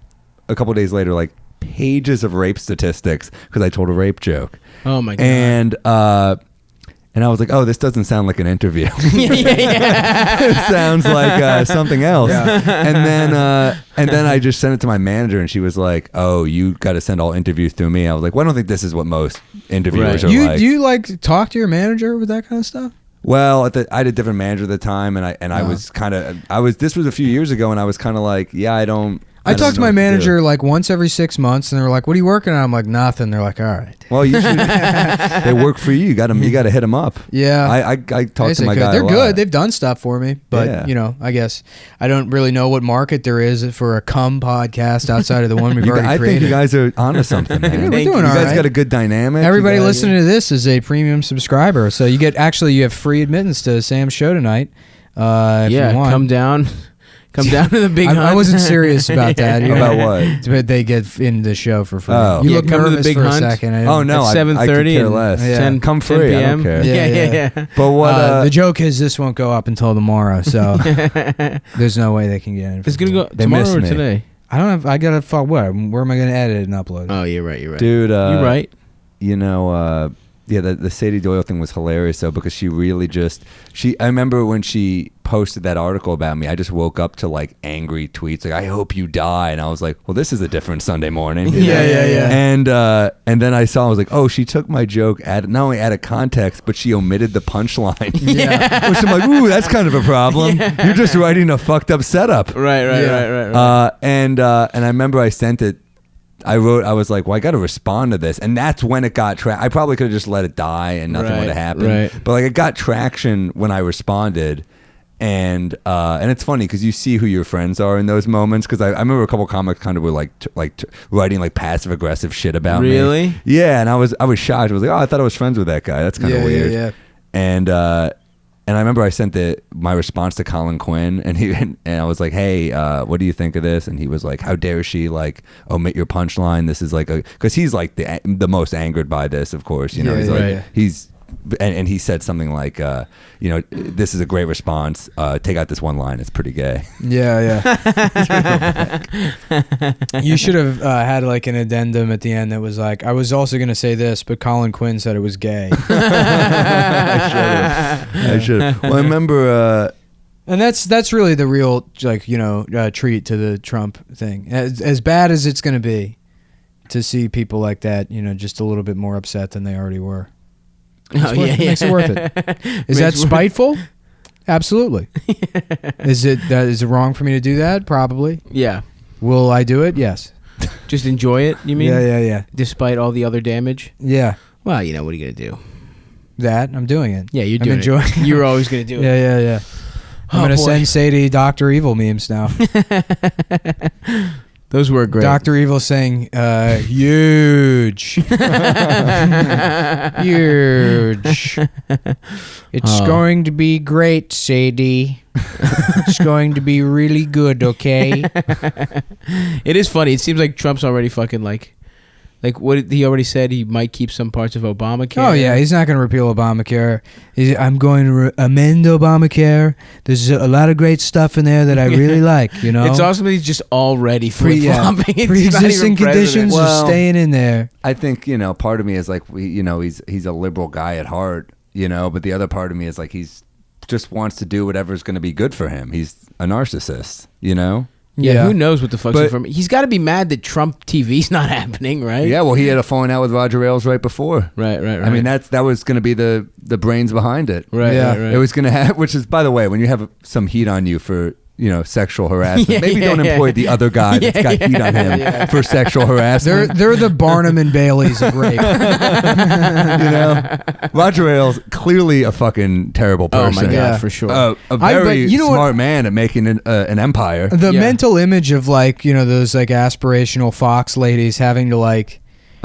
a couple of days later, like pages of rape statistics because I told a rape joke. Oh my god! And I was like, "Oh, this doesn't sound like an interview. It sounds like something else." And then I just sent it to my manager, and she was like, "Oh, you got to send all interviews through me." I was like, "Well, I don't think this is what most interviewers are like." Do you like talk to your manager with that kind of stuff? Well, I had a different manager at the time, and I was kind of this was a few years ago, and I was kind of like, "Yeah, I don't." I don't talk to know my what to do. manager like once every 6 months, and they're like, "What are you working on?" I'm like, "Nothing." They're like, "All right." Well, you should. They work for you. You got to hit them up. Yeah, I talk to my guy. They're a good. lot. They've done stuff for me, but I guess I don't really know what market there is for a cum podcast outside of the one we've already I created. think you guys are onto something, man. We're doing you all guys right. got a good dynamic. Everybody listening to this is a premium subscriber, so you have free admittance to Sam's show tonight. If you want. Come down to the big hunt. I wasn't serious about that. About what? But they get in the show for free. Oh. You Yeah, look come to the nervous big for hunt. a second. Oh no, At 7:30 I could care and less. Yeah. 10, Come 10 free. I p.m. don't care. Yeah. But what? The joke is this won't go up until tomorrow, so there's no way they can get in. It's gonna go They tomorrow miss or me. today. I don't have. I gotta. Where am I gonna edit and upload? Oh, you're right. Dude, you're right. You know, the Sadie Doyle thing was hilarious though, because she really I remember when she posted that article about me, I just woke up to like angry tweets like, "I hope you die," and I was like, well, this is a different Sunday morning. Yeah. And then I saw, I was like, oh, she took my joke not only out of context, but she omitted the punchline. Yeah. Which I'm like, ooh, that's kind of a problem. You're just writing a fucked up setup. Right. And I remember I sent it. I was like, well, I got to respond to this, and that's when it got I probably could have just let it die and nothing would have happened. Right. But like, it got traction when I responded, and it's funny because you see who your friends are in those moments. Because I remember a couple comics kind of were like writing like passive aggressive shit about me. Really? Yeah, and I was shocked. I was like, oh, I thought I was friends with that guy. That's kind of weird. Yeah. And I remember I sent my response to Colin Quinn, and I was like, "Hey, what do you think of this?" And he was like, "How dare she like omit your punchline? This is like because he's like the most angered by this, of course. You know, he's and he said something like, this is a great response. Take out this one line. It's pretty gay. Yeah. You should have had like an addendum at the end that was like, I was also going to say this, but Colin Quinn said it was gay. I should. Well, I remember. And that's really the real treat to the Trump thing. As bad as it's going to be to see people like that, just a little bit more upset than they already were. Makes it worth it. Is that spiteful? Absolutely. Is it wrong for me to do that? Probably. Yeah. Will I do it? Yes. Just enjoy it, you mean? Yeah. Despite all the other damage? Yeah. Well, what are you going to do? That, I'm doing it. Yeah, you're doing it. You're always going to do it. Yeah. I'm going to send Sadie Dr. Evil memes now. Those were great. Dr. Evil saying, huge. Huge. It's going to be great, Sadie. It's going to be really good, okay? It is funny. It seems like Trump's already fucking like what he already said, he might keep some parts of Obamacare. Oh, yeah. He's not going to repeal Obamacare. I'm going to amend Obamacare. There's a lot of great stuff in there that I really like, It's awesome that he's just already flip-flopping. Pre-existing conditions are staying in there. I think, part of me is like, he's a liberal guy at heart, but the other part of me is like, he's just wants to do whatever's going to be good for him. He's a narcissist, Yeah, who knows what the fuck's in front of him. He's got to be mad that Trump TV's not happening, right? Yeah, well, he had a falling out with Roger Ailes right before. Right. I mean, that was going to be the brains behind it. Right. It was going to have, which is, by the way, when you have some heat on you for sexual harassment, maybe don't employ the other guy that's got heat on him for sexual harassment. They're the Barnum and Baileys of rape. Roger Ailes, clearly a fucking terrible person. Oh my God, for sure. A very smart man at making an empire. The mental image of those aspirational Fox ladies having to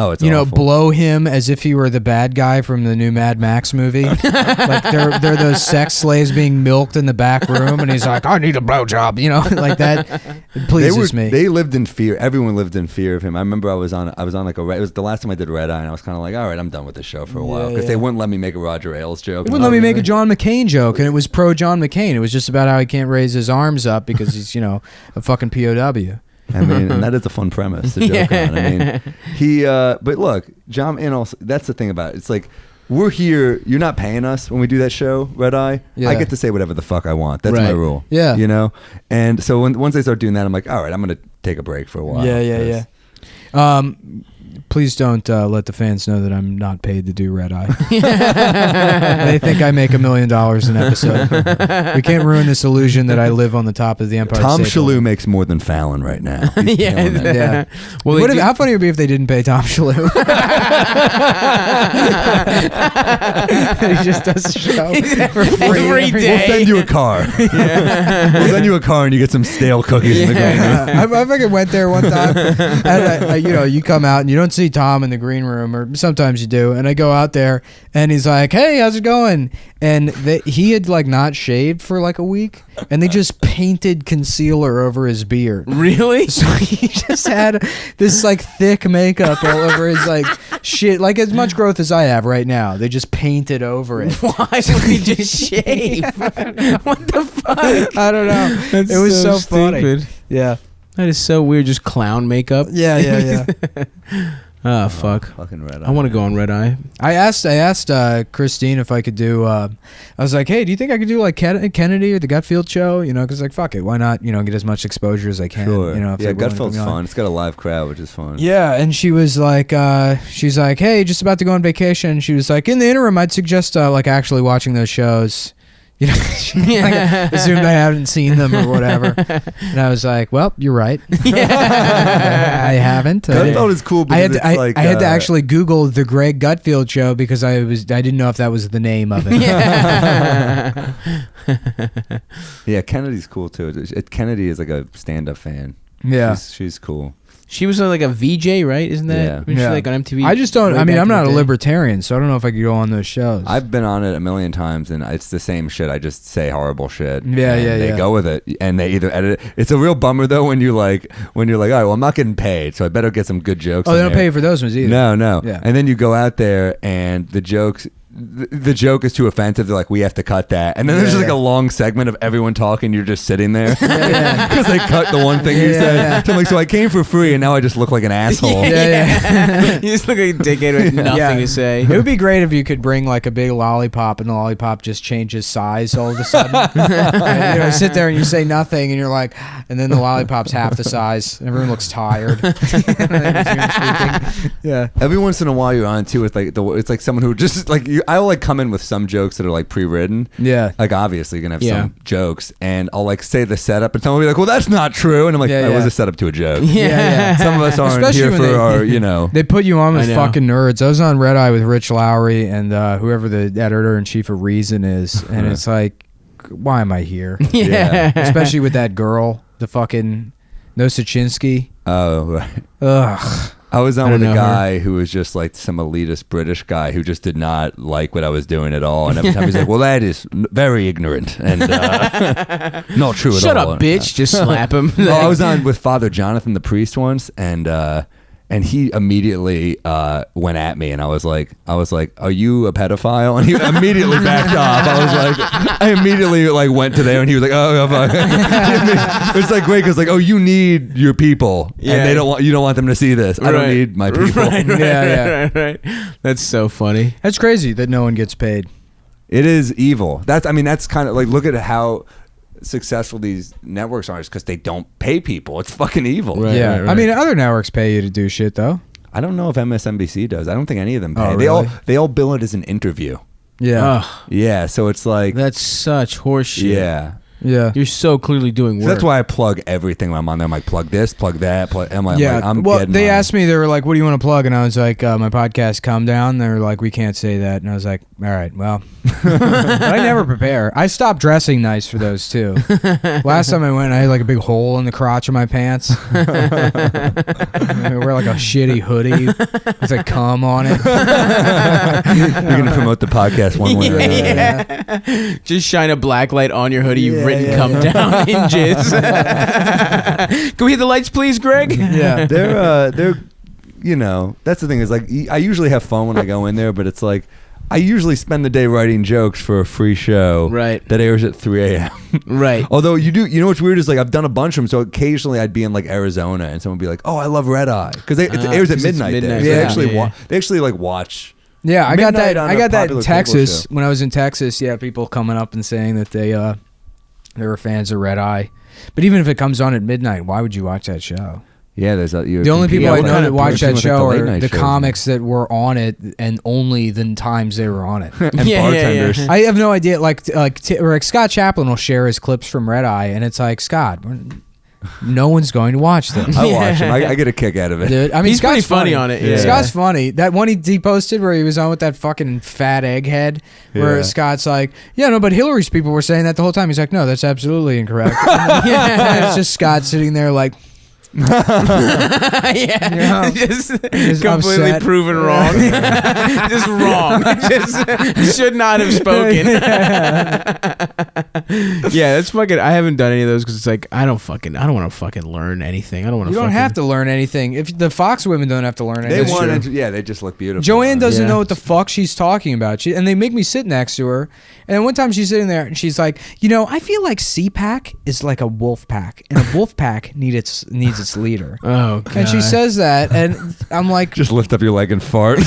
it's awful. blow him as if he were the bad guy from the new Mad Max movie. They're those sex slaves being milked in the back room, and he's like, I need a blowjob, like that. It pleases me. They lived in fear. Everyone lived in fear of him. I remember I was on like it was the last time I did Red Eye, and I was kind of like, all right, I'm done with the show for a while, because they wouldn't let me make a Roger Ailes joke. They wouldn't let me make a John McCain joke, and it was pro John McCain. It was just about how he can't raise his arms up because he's a fucking POW. I mean, and that is a fun premise to joke on. I mean, but look, John, and also, that's the thing about it. It's like, we're here, you're not paying us when we do that show, Red Eye. Yeah. I get to say whatever the fuck I want. That's my rule. Yeah. And so once they start doing that, I'm like, all right, I'm going to take a break for a while. Yeah. please don't let the fans know that I'm not paid to do Red Eye. They think I make $1 million an episode. We can't ruin this illusion that I live on the top of the Empire Tom State Shalhoub Building. makes more than Fallon right now. He's killing it. Yeah. Well, How funny would it be if they didn't pay Tom Shalhoub? He just does a show for free Every day. We'll send you a car. We'll send you a car and you get some stale cookies in the green room. I fucking went there one time, and you come out and you don't see Tom in the green room, or sometimes you do, and I go out there and he's like, "Hey, how's it going?" And he had like not shaved for like a week, and they just painted concealer over his beard. Really? So he just had this like thick makeup all over his like shit, like as much growth as I have right now. They just painted over it. Why would he just shave? What the fuck? I don't know. That's it was so funny. stupid. Yeah. That is so weird. Just clown makeup. Yeah. Oh, fuck. Fucking Red Eye. I want to go on Red Eye. I asked Christine if I could do. I was like, "Hey, do you think I could do like Kennedy or the Gutfield show? You know, because like fuck it, why not? You know, get as much exposure as I can. Sure. You know, if Yeah, they're willing to Gutfeld's put me on." fun. It's got a live crowd, which is fun. Yeah, and she was like, she's like, "Hey, just about to go on vacation." She was like, "In the interim, I'd suggest like actually watching those shows." You know, she like, assumed I haven't seen them or whatever. And I was like, "Well, you're right. I haven't." Gutfeld is cool because I had to, it's like I had to actually Google the Greg Gutfield show because I didn't know if that was the name of it. Yeah, Kennedy's cool too. Kennedy is like a stand-up fan. Yeah. She's cool. She was like a VJ, right? Isn't that? Yeah. Wasn't she like on MTV? I just don't. way I mean, back I'm in not the a day? libertarian, so I don't know if I could go on those shows. I've been on it a million times, and it's the same shit. I just say horrible shit. Yeah, and yeah, They yeah. go with it, and they either edit it. It's a real bummer though when you're like, all right, well, I'm not getting paid, so I better get some good jokes. Oh, they in don't there. pay you for those ones either. No. Yeah. And then you go out there, and the jokes. The joke is too offensive. They're like, we have to cut that. And then there's just like a long segment of everyone talking. You're just sitting there because they cut the one thing you said. Yeah. So I'm like, so I came for free and now I just look like an asshole. Yeah. You just look like a dickhead with nothing to say. It would be great if you could bring like a big lollipop and the lollipop just changes size all of a sudden. And, you know, sit there and you say nothing and you're like, and then the lollipop's half the size and everyone looks tired. And then you resume speaking. Yeah. Every once in a while you're on too with like it's like someone who just like I'll like come in with some jokes that are like pre-written. Yeah. Like obviously you're gonna have some jokes, and I'll like say the setup, and someone will be like, "Well, that's not true," and I'm like, "It was a setup to a joke." Yeah. Some of us aren't Especially here when for they- our, you know. They put you on with I know. fucking nerds. I was on Red Eye with Rich Lowry and whoever the editor-in-chief of Reason is, and it's like, why am I here? Yeah. Especially with that girl, the fucking Nosachinsky. Oh, right. Ugh. I was on I with don't a know her. guy who was just like some elitist British guy who just did not like what I was doing at all. And every time he's like, well, that is very ignorant and not true at Shut all. up, bitch. Just slap him. Oh, I was on with Father Jonathan the priest once, and he immediately went at me, and I was like, "Are you a pedophile?" And he immediately backed off. I immediately like went to there, and he was like, "Oh, fuck." It's like great because like, oh, you need your people, and you don't want them to see this. I don't need my people. Right. That's so funny. That's crazy that no one gets paid. It is evil. That's kind of like, look at how successful these networks are, because they don't pay people. It's fucking evil. Right. Yeah. I mean, other networks pay you to do shit, though. I don't know if MSNBC does. I don't think any of them pay. Oh, really? They all bill it as an interview. Yeah. Ugh, Yeah, so it's like, that's such horseshit. yeah. Yeah. You're so clearly doing work. So that's why I plug everything when I'm on there. I'm like, plug this, plug that. I'm like, Yeah. I'm well, getting they mine. asked me, they were like, what do you want to plug? And I was like, my podcast, Calm Down. They were like, we can't say that. And I was like, all right, well. But I never prepare. I stopped dressing nice for those, too. Last time I went, I had like a big hole in the crotch of my pants. I wear like a shitty hoodie with a cum on it. You're going to promote the podcast one way or another. Yeah. Just shine a black light on your hoodie. You've Yeah, written yeah, "come yeah. down" in jizz. Can we hit the lights, please, Greg? Yeah. They're, you know, that's the thing is like, I usually have fun when I go in there, but it's like, I usually spend the day writing jokes for a free show Right. that airs at 3 a.m. Right. Although you know what's weird is like I've done a bunch of them, so occasionally I'd be in like Arizona and someone would be like, "Oh, I love Red Eye," because it airs at 'cause it's midnight there. midnight. So Yeah. they actually like watch. Yeah, I got Midnight that. on I a got that in popular cable Texas show. when I was in Texas. Yeah, people coming up and saying that they were fans of Red Eye. But even if it comes on at midnight, why would you watch that show? Yeah, there's the only people I know that watch that show like are the comics that were on it, and only the times they were on it. and bartenders. I have no idea. Like Scott Chaplin will share his clips from Red Eye, and it's like, Scott, no one's going to watch this. I watch him. I get a kick out of it. Dude, I mean, he's Scott's pretty funny on it. Yeah. Scott's funny. That one he posted where he was on with that fucking fat egghead, where Yeah. Scott's like, yeah, no, but Hillary's people were saying that the whole time. He's like, no, that's absolutely incorrect. It's just Scott sitting there like, just completely upset. proven wrong. Just wrong. Just should not have spoken. Yeah, that's fucking. I haven't done any of those because it's like I don't want to fucking learn anything. I don't want to. You don't have to learn anything. If the Fox women don't have to learn They anything. want, they just look beautiful. Joanne doesn't Yeah. know what the fuck she's talking about. And they make me sit next to her. And one time she's sitting there and she's like, I feel like CPAC is like a wolf pack, and a wolf pack needs its leader. Oh, God. And she says that, and I'm like, Just lift up your leg and fart.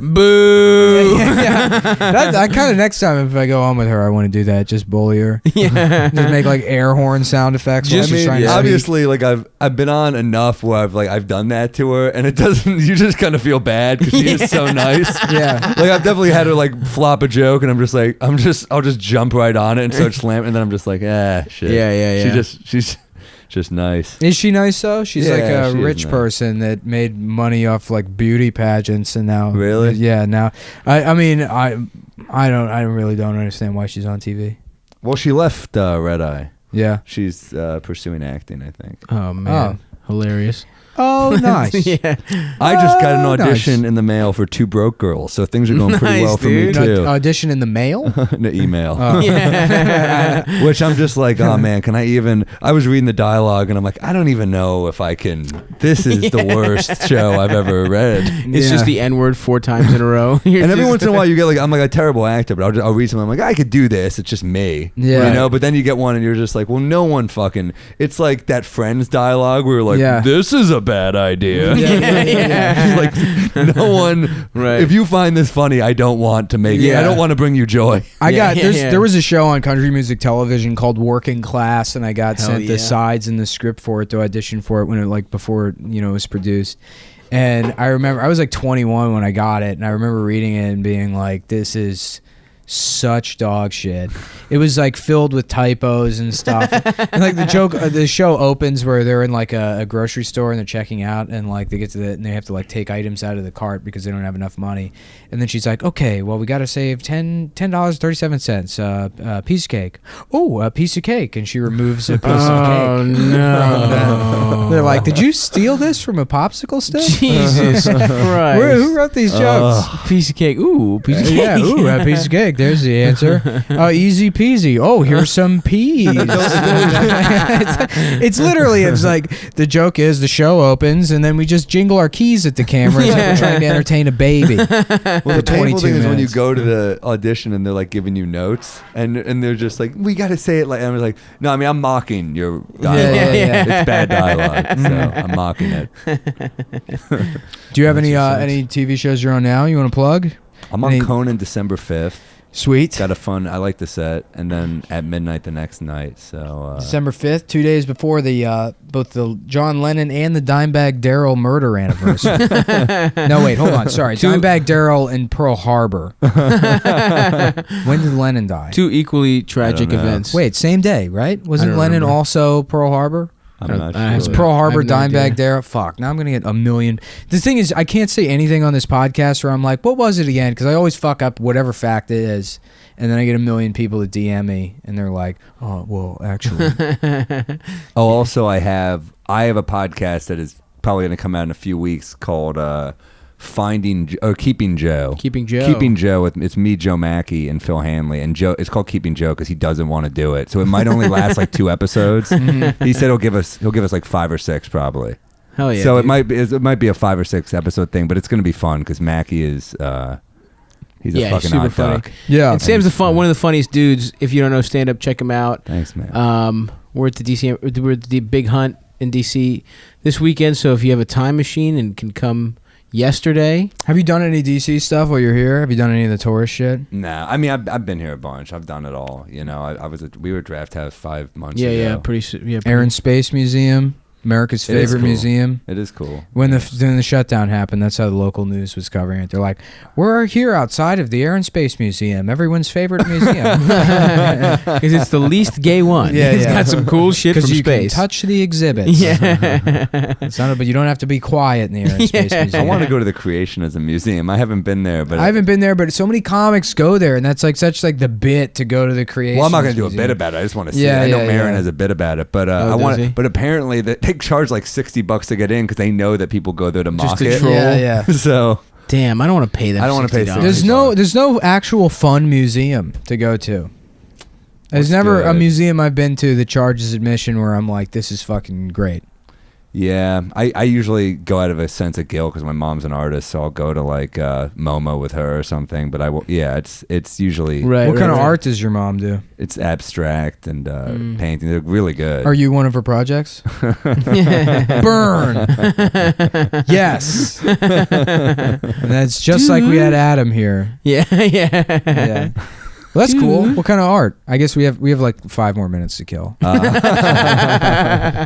boo. I kind of next time if I go on with her, I want to do that. Just bully her. Yeah. Just make like air horn sound effects. While she's trying to speak. obviously, like I've been on enough where I've done that to her, and it doesn't. You just kind of feel bad because she is so nice. Yeah. Like I've definitely had her like flop a joke, and I'll just jump right on it and start slamming, and then I'm just like, shit. Yeah. She's just nice. Is she nice though? She's Yeah, like a she is rich nice. person that made money off like beauty pageants, and now Really? Yeah. Now, I mean, I really don't understand why she's on TV. Well, she left Red Eye. Yeah. She's pursuing acting, I think. Oh man, hilarious. Oh, nice. Yeah. I just got an Oh, audition nice. in the mail for Two Broke Girls, so things are going pretty Nice, well for me dude. too. Audition in the mail? The email. Oh. Yeah. Which I'm just like, oh man, can I even? I was reading the dialogue and I'm like, I don't even know if I can. This is the worst show I've ever read. It's just the N word 4 times in a row. And every once in a while, you get like, I'm like a terrible actor, but I'll read something. I'm like, I could do this. It's just me, Yeah. you know. But then you get one, and you're just like, well, no one fucking. It's like that Friends dialogue where you're like, Yeah. this is a bad idea. Yeah. Like no one. Right. If you find this funny, I don't want to make it. Yeah. I don't want to bring you joy. There was a show on country music television called Working Class, and I got Hell sent yeah. the sides and the script for it to audition for it when it before it was produced. And I remember I was like 21 when I got it, and I remember reading it and being like, this is such dog shit. It was like filled with typos and stuff. And like the show opens where they're in like a grocery store and they're checking out, and like they get to and they have to like take items out of the cart because they don't have enough money. And then she's like, okay, well, we got to save $10.37. Piece of cake. Oh, a piece of cake. And she removes a piece of Oh cake. no. They're like, did you steal this from a popsicle stick? Jesus Christ. Who wrote these jokes? Piece of cake. Ooh, piece of cake. Yeah, ooh, a piece of cake. There's the answer. Easy peasy. Oh, here's some peas. It's literally, it's like, the joke is the show opens and then we just jingle our keys at the camera as if we're trying to entertain a baby. Well, the painful 22 thing is when you minutes. go to the audition and they're like giving you notes, and they're just like, we got to say it like. And I was like, no, I mean I'm mocking your dialogue. Yeah. It's bad dialogue, so I'm mocking it. Do you have any Makes sense. any TV shows you're on now you want to plug? I'm on Any- Conan December 5th. Sweet. Got a fun. I like the set, and then at midnight the next night. So December 5th, 2 days before the both the John Lennon and the Dimebag Darrell murder anniversary. No, wait, hold on. Sorry. Dimebag Darrell in Pearl Harbor. When did Lennon die? 2 equally tragic know. events. Wait, same day, right? Wasn't don't Lennon remember. also Pearl Harbor? I'm not I It's sure. Pearl Harbor, I have no Dimebag idea. Darrell. Fuck, now I'm going to get a million. The thing is, I can't say anything on this podcast where I'm like, what was it again? Because I always fuck up whatever fact it is. And then I get a million people to DM me, and they're like, oh, well, actually. Oh, also I have a podcast that is probably going to come out in a few weeks called Keeping Joe. Keeping Joe. Keeping Joe. It's me, Joe Mackey, and Phil Hanley. And Joe, it's called Keeping Joe because he doesn't want to do it. So it might only last like 2 episodes. He said he'll give us like 5 or 6 probably. Hell yeah. So dude. it might be a 5 or 6 episode thing, but it's going to be fun because Mackey is he's a fucking super hot funny. duck. Yeah. And Sam's one of the funniest dudes. If you don't know stand up, check him out. Thanks, man. We're at the Big Hunt in DC this weekend. So if you have a time machine and can come yesterday, Have you done any DC stuff while you're here? Have you done any of the tourist shit? Nah, I mean I've been here a bunch. I've done it all. You know, we were at Draft House 5 months ago. yeah, pretty. Air and Space Museum? America's It is favorite cool. museum. It is cool. When the shutdown happened, that's how the local news was covering it. They're like, "We're here outside of the Air and Space Museum, everyone's favorite museum." Because it's the least gay one. Yeah, It's yeah. got some cool shit from Because you space. can touch the exhibits. Yeah. It's not, but you don't have to be quiet in the Air and Space Yeah. Museum. I want to go to the Creationism Museum. I haven't been there, but I haven't been there, but so many comics go there, and that's like such like the bit to go to the Creation. Well, I'm not going to do a Museum. bit about it. I just want to see Yeah, it. I know yeah, Marin yeah. has a bit about it, but Oh, I does want. he? But apparently, they charge like $60 to get in because they know that people go there to mock to it. troll. Yeah, yeah. So Damn, I don't want to pay them. I don't wanna pay $60. There's no actual fun museum to go to. There's What's never a good? museum I've been to that charges admission where I'm like, this is fucking great. yeah, I usually go out of a sense of guilt because my mom's an artist, so I'll go to like MoMA with her or something. But it's usually Right. What kind of right. art does your mom do? it's abstract and painting. They're really good. Are you one of her projects? Burn. Yes. And that's just like we had Adam here. Yeah, yeah. Yeah. Well, that's cool. What kind of art? I guess we have like 5 more minutes to kill.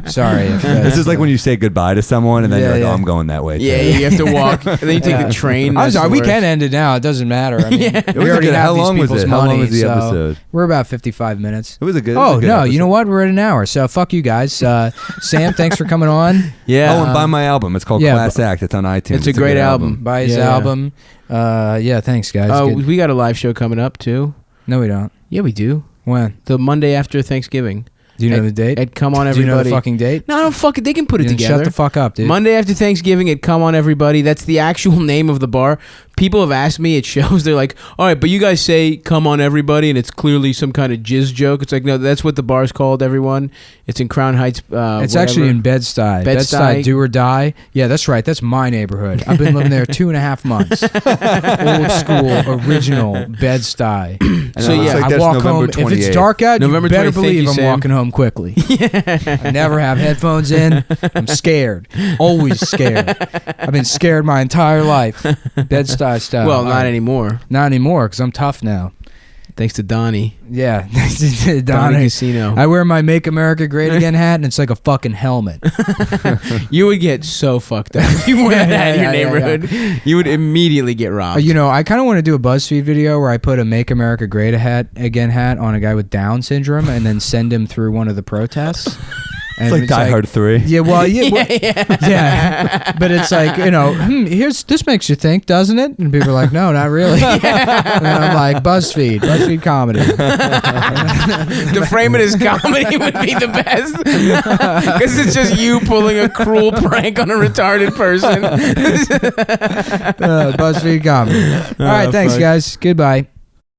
Sorry. If This is like when you say goodbye to someone and then Yeah, you're like, yeah. "Oh, I'm going that way." Yeah, too. you have to walk, and then you take the train. I'm That's sorry. the We worst. can end it now. It doesn't matter. I mean, Yeah. It we was a already good- have how these long was people's it? How long money, was the so episode? We're about 55 minutes. It was a good. Oh no! You know what? We're at an hour. So fuck you guys. Sam, thanks for coming on. Yeah. Oh, and buy my album. It's called yeah, Class Act. It's on iTunes. It's a great good album. Buy his Yeah. album. Yeah, thanks guys. Oh, Good. we got a live show coming up too. No, we don't. Yeah, we do. When? The Monday after Thanksgiving. Do you know the date? At Come On Do you know Everybody. the fucking date? No, I don't fuck it. They can put it Then together. Shut the fuck up, dude. Monday after Thanksgiving at Come On Everybody. That's the actual name of the bar. People have asked me at shows. They're like, all right, but you guys say Come On Everybody, and it's clearly some kind of jizz joke. It's like, no, that's what the bar's called, everyone. It's in Crown Heights. It's actually in Bed-Stuy. Bed-Stuy. Do or Die. Yeah, that's right. That's my neighborhood. I've been living there 2.5 months. Old school, original Bed-Stuy. So, it's yeah, like I that's walk November home. If it's 28th. dark out, November you better 28th, thank believe you, I'm Sam. walking home quickly. I never have headphones in. I'm scared. Always scared. I've been scared my entire life. Bed-Stuy style. Well, not anymore. Not anymore, because I'm tough now. Thanks to Donnie. Yeah. Donnie Donnie. Casino. I wear my Make America Great Again hat, and it's like a fucking helmet. You would get so fucked up if you wear that in your Yeah, neighborhood. You would immediately get robbed. You know, I kind of want to do a BuzzFeed video where I put a Make America Great Again hat on a guy with Down syndrome and then send him through one of the protests. And It's like Die Hard 3. Yeah, well, yeah. But it's like, you know, this makes you think, doesn't it? And people are like, no, not really. And I'm like, BuzzFeed comedy. To frame it as comedy would be the best. Because it's just you pulling a cruel prank on a retarded person. BuzzFeed comedy. All right, thanks, fuck. guys. Goodbye.